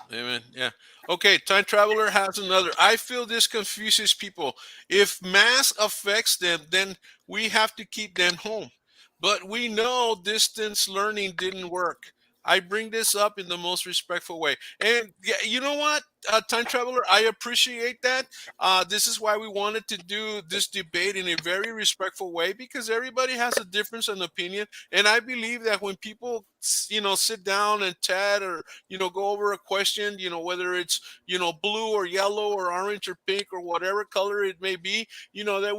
Amen. Yeah. Okay. Time Traveler has another. I feel this confuses people. If mask affects them, then we have to keep them home. But we know distance learning didn't work. I bring this up in the most respectful way. And yeah, you know what, Time Traveler, I appreciate that. This is why we wanted to do this debate in a very respectful way because everybody has a difference in opinion. And I believe that when people, sit down and chat or, go over a question, whether it's, blue or yellow or orange or pink or whatever color it may be, that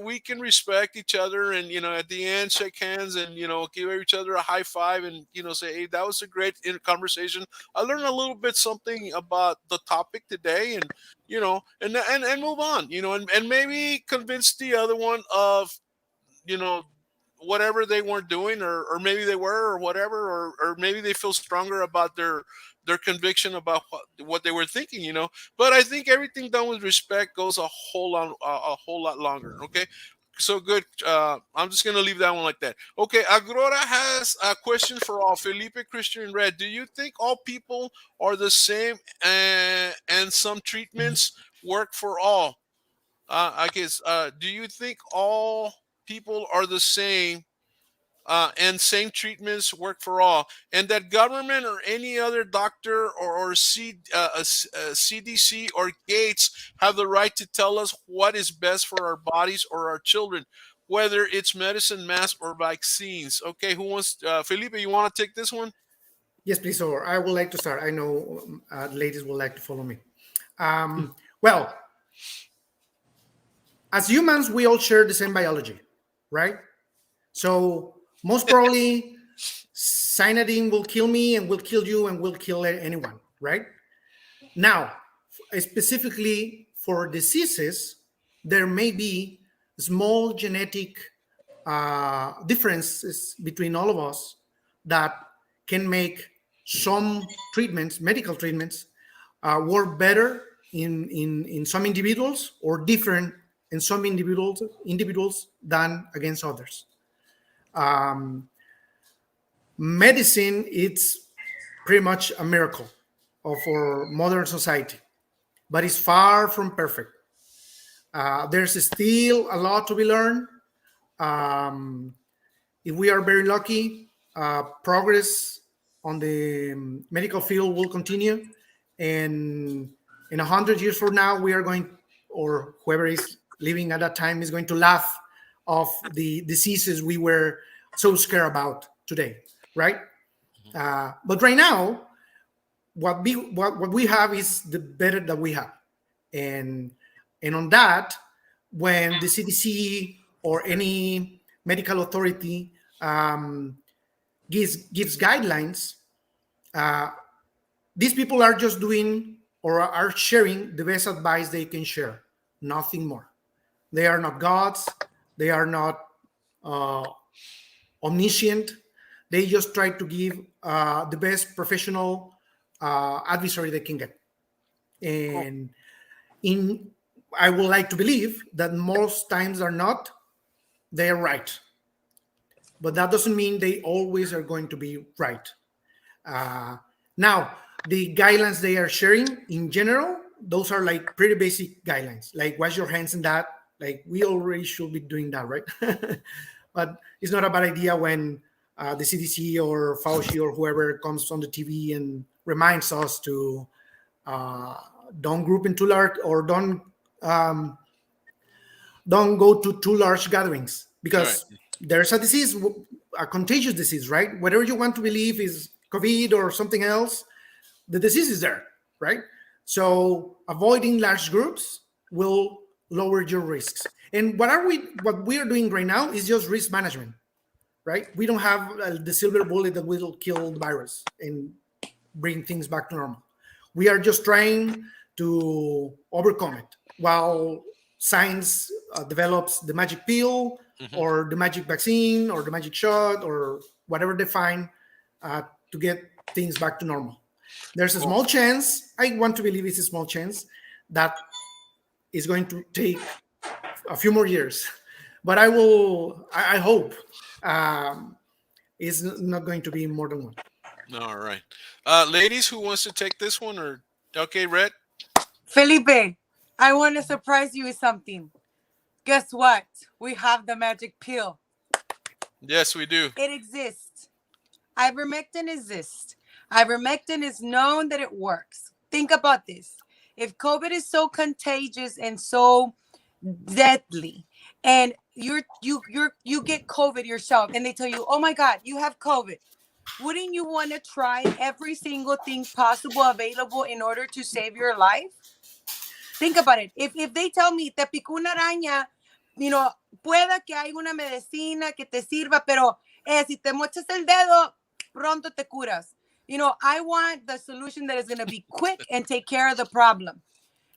we can respect each other and, at the end shake hands and, give each other a high five and, say, hey, that was a great conversation. I learned a little bit something about the topic today and, and move on, and maybe convince the other one of, you know, whatever they weren't doing or maybe they were or whatever or maybe they feel stronger about their conviction about what they were thinking, but I think everything done with respect goes a whole lot longer. Okay, so good. I'm just gonna leave that one like that. Okay, Agrora has a question for all. Felipe, Christian, Red. Do you think all people are the same and some treatments work for all? I guess. Do you think all people are the same and same treatments work for all, and that government or any other doctor CDC or Gates have the right to tell us what is best for our bodies or our children, whether it's medicine, mask, or vaccines? Okay, who wants? Felipe, you want to take this one? Yes, please. Or I would like to start. I know ladies would like to follow me. Well, as humans, we all share the same biology, right? So most probably, cyanidine will kill me and will kill you and will kill anyone, right? Now, specifically for diseases, there may be small genetic differences between all of us that can make some treatments, medical treatments, work better in some individuals or different in some individuals than against others. Um, Medicine, it's pretty much a miracle of our modern society, but it's far from perfect. There's still a lot to be learned. Um, if we are very lucky, progress on the medical field will continue, and in 100 years from now, we are going, or whoever is living at that time is going to laugh of the diseases we were so scared about today, right? But right now, what we have is the better that we have, and on that, when the CDC or any medical authority gives guidelines, uh, these people are just doing or are sharing the best advice they can share, nothing more. They are not gods. They are not uh, omniscient. They just try to give the best professional advisory they can get. And in I would like to believe that most times are not, they are right. But that doesn't mean they always are going to be right. Uh, Now, the guidelines they are sharing in general, those are like pretty basic guidelines, like wash your hands and that. Like we already should be doing that, right? But it's not a bad idea when the CDC or Fauci or whoever comes on the TV and reminds us to uh, don't group into large or um, don't go to too large gatherings Right. because there's a disease, a contagious disease, right? Whatever you want to believe is COVID or something else, the disease is there, right? So avoiding large groups will lower your risks. And what we are doing right now is just risk management, right? We don't have the silver bullet that will kill the virus and bring things back to normal. We are just trying to overcome it while science develops the magic pill Hmm. or the magic vaccine or the magic shot or whatever they find uh, to get things back to normal. There's a Cool. small chance, I want to believe it's a small chance, that is going to take a few more years. But I hope it's not going to be more than one. All right. Ladies, who wants to take this one? Or okay, Red? Felipe, I want to surprise you with something. Guess what? We have the magic pill. Yes, we do. It exists. Ivermectin exists. Ivermectin is known that it works. Think about this. If COVID is so contagious and so deadly, and you get COVID yourself, and they tell you, "Oh my God, you have COVID," wouldn't you want to try every single thing possible available in order to save your life? Think about it. If they tell me te picó una araña, pueda que hay una medicina que te sirva, pero si te mochas el dedo, pronto te curas. I want the solution that is going to be quick and take care of the problem.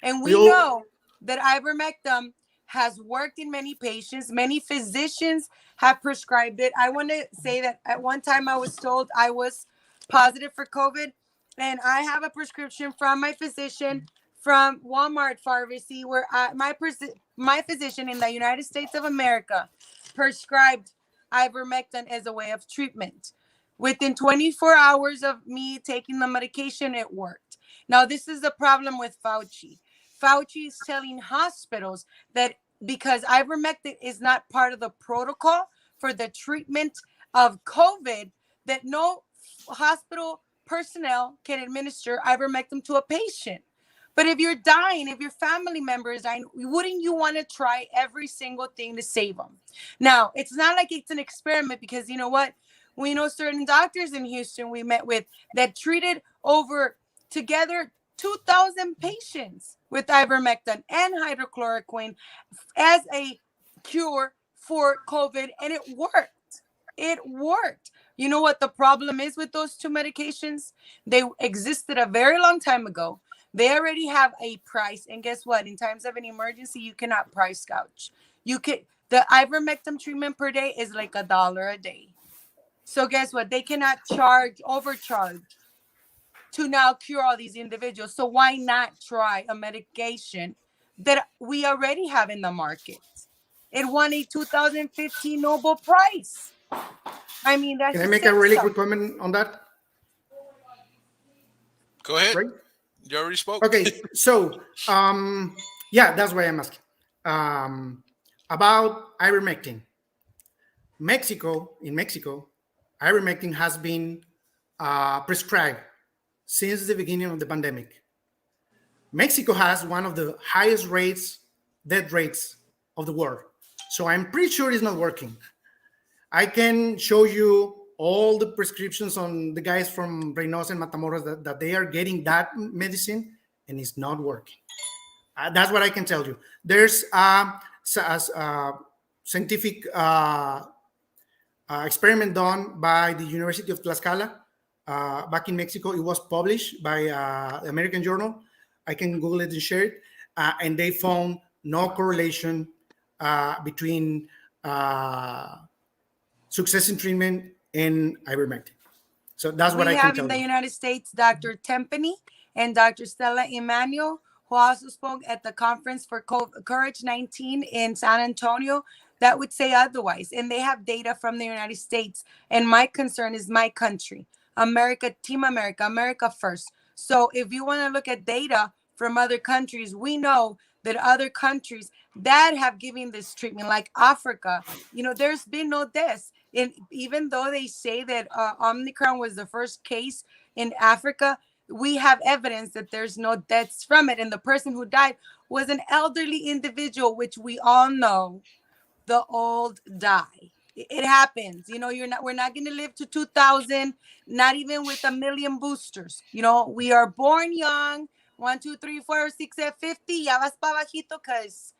And we know that ivermectin has worked in many patients. Many physicians have prescribed it. I want to say that at one time I was told I was positive for COVID, and I have a prescription from my physician from Walmart pharmacy where my physician in the United States of America prescribed ivermectin as a way of treatment. Within 24 hours of me taking the medication, it worked. Now, this is the problem with Fauci. Fauci is telling hospitals that because ivermectin is not part of the protocol for the treatment of COVID, that no hospital personnel can administer ivermectin to a patient. But if you're dying, if your family member is dying, wouldn't you want to try every single thing to save them? Now, it's not like it's an experiment because you know what? We know certain doctors in Houston we met with that treated over together 2,000 patients. with ivermectin and hydrochloroquine as a cure for COVID, and it worked. It worked. You know what the problem is with those two medications? They existed a very long time ago. They already have a price, and guess what? In times of an emergency, you cannot price gouge. You can The ivermectin treatment per day is like $1 a day. So guess what? They cannot overcharge to now cure all these individuals. So why not try a medication that we already have in the market? It won a 2015 Nobel Prize. I mean, that Can I should make say a really quick something. comment on that? Go ahead. Right? You already spoke. Okay, so yeah, that's why I'm asking about ivermectin. In Mexico, ivermectin has been prescribed since the beginning of the pandemic. Mexico has one of the highest death rates of the world. So I'm pretty sure it's not working. I can show you all the prescriptions on the guys from Reynosa and Matamoros that they are getting that medicine and it's not working. That's what I can tell you. There's a scientific experiment done by the University of Tlaxcala back in Mexico. It was published by the American Journal. I can Google it and share it. And they found no correlation between success in treatment and ivermectin. So that's what I We can have in tell the you. United States Dr. Tempany and Dr. Stella Emanuel, who also spoke at the conference for Courage 19 in San Antonio, that would say otherwise. And they have data from the United States. And my concern is my country, America, Team America, America first. So if you want to look at data from other countries, we know that other countries that have given this treatment, like Africa, there's been no deaths. And even though they say that Omicron was the first case in Africa, we have evidence that there's no deaths from it. And the person who died was an elderly individual, which we all know the old die. It happens. We're not going to live to 2000, not even with 1,000,000 boosters. We are born young. 1, 2, 3, 4, 6, 50. Ya vas pa bajito, because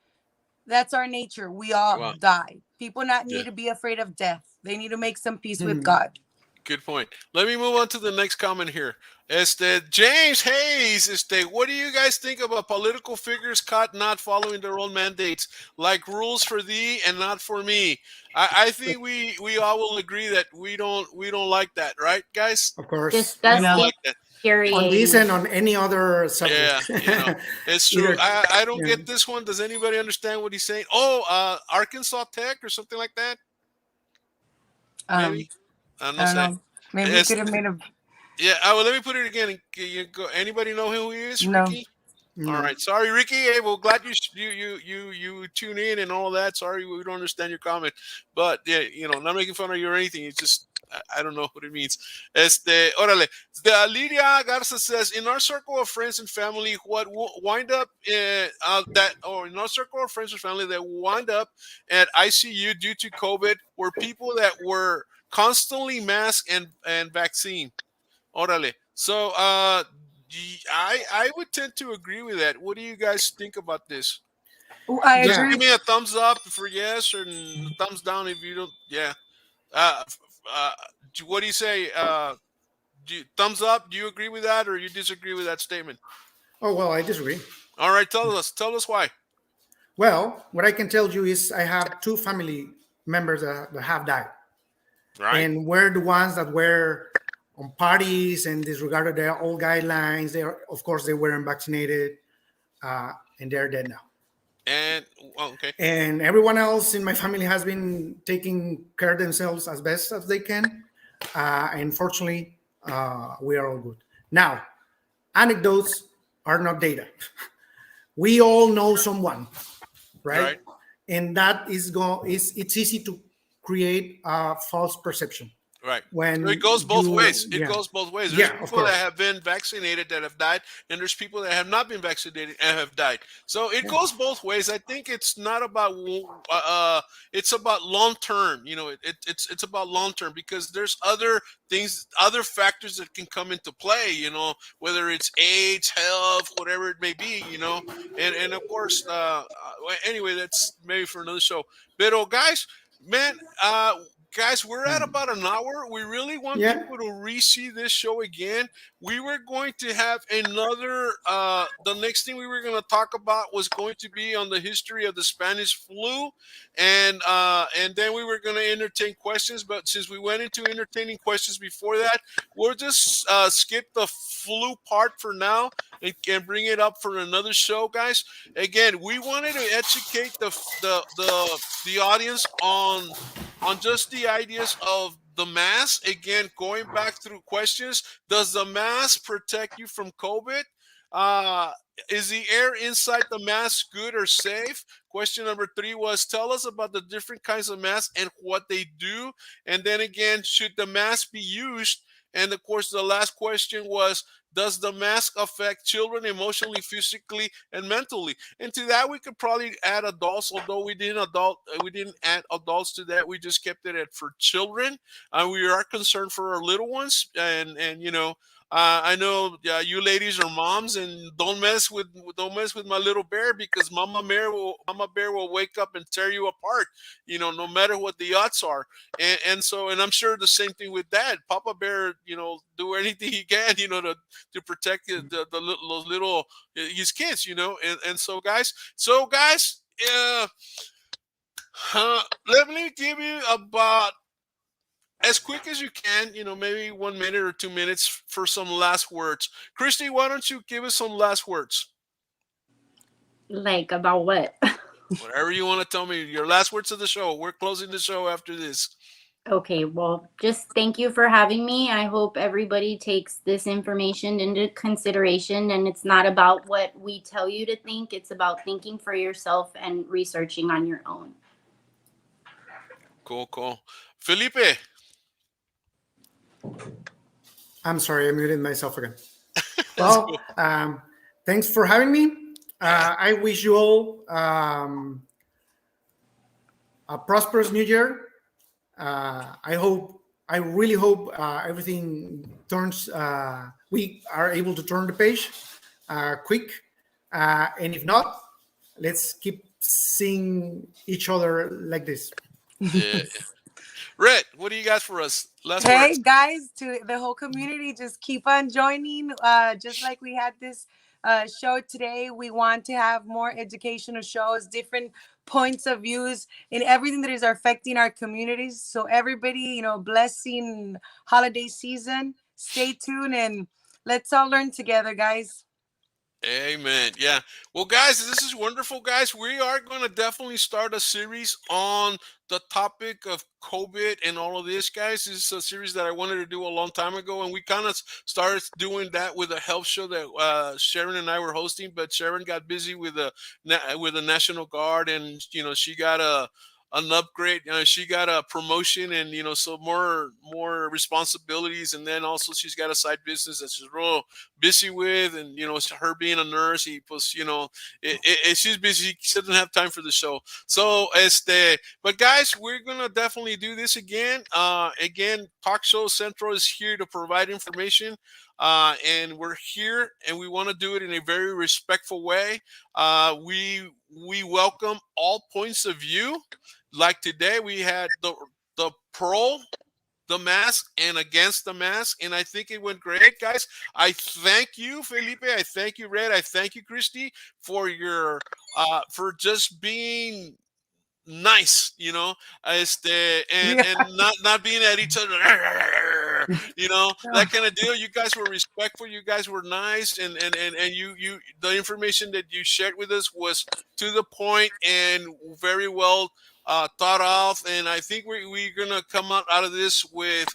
that's our nature. We all Wow. die. People not Yeah. need to be afraid of death. They need to make some peace with Mhm. God. Good point. Let me move on to the next comment here. James Hayes, what do you guys think about political figures caught not following their own mandates, like rules for thee and not for me? I think we all will agree that we don't like that, right, guys? Of course. We don't Disgusting, like that. On this infuriating. and on any other Yeah, subject. it's true. Either, I don't yeah. get this one. Does anybody understand what he's saying? Oh, Arkansas Tech or something like that? Maybe. I I don't know. Maybe you It's, could have made a yeah. Well, let me put it again. Anybody know who he is, no. Ricky? All No. right. Sorry, Ricky. Hey, well, glad you tune in and all that. Sorry, we don't understand your comment, but yeah, not making fun of you or anything. It's just I don't know what it means. Órale. The Lidia Garza says, in our circle of friends and family, what wind up in our circle of friends and family that wind up at ICU due to COVID were people that were constantly masked and vaccine. Órale. So, I would tend to agree with that. What do you guys think about this? I Just Yeah. agree. give me a thumbs up for yes or thumbs down if you don't. Yeah. Uh, uh, what do you say? Thumbs up? Do you agree with that or you disagree with that statement? Oh, well, I disagree. All right. Tell us why. Well, what I can tell you is I have two family members that have died. Right. And we're the ones that were on parties and disregarded their old guidelines. Of course, they weren't vaccinated, and they're dead now. And okay. And everyone else in my family has been taking care of themselves as best as they can. And fortunately, we are all good. Now, anecdotes are not data. We all know someone, right? Right. And that it's easy to create a false perception. Right. So it when goes both you, ways. It yeah, goes both ways. There's yeah, of people that course. have been vaccinated that have died, and there's people that have not been vaccinated and have died. So it Yeah. goes both ways. I think it's not about it's about long term. It's about long term because there's other things, other factors that can come into play. Whether it's age, health, whatever it may be. And of course, anyway, that's maybe for another show. But guys, man, guys, we're at Um, about an hour. We really want yeah. people to re-see this show again. We were going to have another. The next thing we were going to talk about was going to be on the history of the Spanish flu, and then we were going to entertain questions. But since we went into entertaining questions before that, we'll just skip the flu part for now and bring it up for another show, guys. Again, we wanted to educate the audience on just the ideas of the mask. Again, going back through questions, does the mask protect you from COVID? Uh, is the air inside the mask good or safe? Question number 3 was tell us about the different kinds of masks and what they do. And then again, should the mask be used? And of course, the last question was, does the mask affect children emotionally, physically, and mentally? And to that, we could probably add adults, although we didn't add adults to that. We just kept it at for children. We are concerned for our little ones, and I know you ladies are moms, and don't mess with my little bear because Mama Bear will wake up and tear you apart. No matter what the odds are. And I'm sure the same thing with Dad. Papa Bear, do anything he can, to protect those little his kids, and so guys, let me give you about as quick as you can, maybe 1 minute or 2 minutes for some last words. Christy, why don't you give us some last words? Like about what? Whatever you want to tell me, your last words of the show. We're closing the show after this. Okay, well, just thank you for having me. I hope everybody takes this information into consideration, and it's not about what we tell you to think, it's about thinking for yourself and researching on your own. Cool. Felipe. I'm sorry, I muted myself again. Let's Well, go. thanks for having me. I wish you all a prosperous new year. I really hope everything turns. We are able to turn the page quick, and if not, let's keep seeing each other like this. Yeah. Red, what do you got for us? Last Hey words. guys, to the whole community, just keep on joining. Just like we had this show today, we want to have more educational shows, different points of views in everything that is affecting our communities. So everybody, blessing holiday season. Stay tuned and let's all learn together, guys. Amen. Yeah. Well, guys, this is wonderful, guys. We are going to definitely start a series on the topic of COVID and all of this, guys. This is a series that I wanted to do a long time ago, and we kind of started doing that with a health show that Sharon and I were hosting. But Sharon got busy with the National Guard, and she got an upgrade. She got a promotion, and so more responsibilities, and then also she's got a side business that she's real busy with, and her being a nurse, she's busy. She doesn't have time for the show. So but guys, we're gonna definitely do this again. Again, Talk Show Central is here to provide information. And we're here, and we want to do it in a very respectful way. We welcome all points of view. Like today, we had the pro the mask and against the mask, and I think it went great, guys. I thank you, Felipe. I thank you, Red. I thank you, Christy, for your for just being nice, and Yeah. not being at each other, that kind of deal. You guys were respectful. You guys were nice, and you the information that you shared with us was to the point and very well thought of. And I think we're gonna come out of this with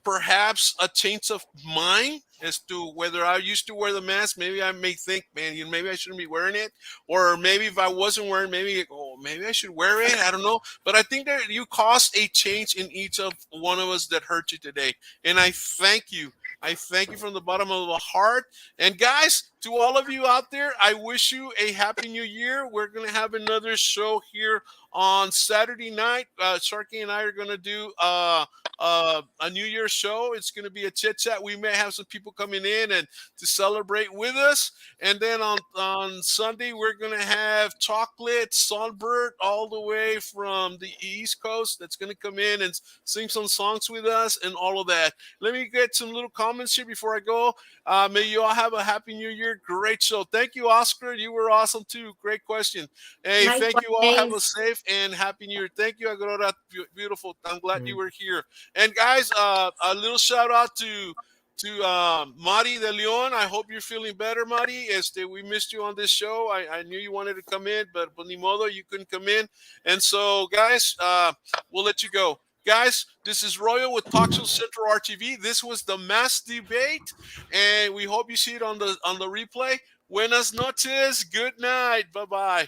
perhaps a change of mind as to whether I used to wear the mask. Maybe I may think, man, maybe I shouldn't be wearing it, or maybe if I wasn't wearing, maybe maybe I should wear it. I don't know, but I think that you caused a change in each of one of us that heard you today, and I thank you. I thank you from the bottom of the heart. And guys, to all of you out there, I wish you a happy new year. We're going to have another show here on Saturday night. Sharky and I are going to do a New Year's show. It's going to be a chit chat. We may have some people coming in and to celebrate with us. And then on Sunday, we're going to have Chocolate Songbird all the way from the East Coast that's going to come in and sing some songs with us and all of that. Let me get some little comments here before I go. May you all have a happy new year. Great show. Thank you, Oscar. You were awesome too. Great question. Hey, thank you all. Have a safe and happy new year. Thank you, Aurora. Beautiful. I'm glad you were here. And guys, a little shout out to Mari de Leon. I hope you're feeling better, Mari. We missed you on this show. I knew you wanted to come in, but ni modo, you couldn't come in. And so, guys, we'll let you go. Guys, this is Royal with Talk Show Central RTV. This was the mass debate, and we hope you see it on the replay. Buenas noches. Good night. Bye-bye.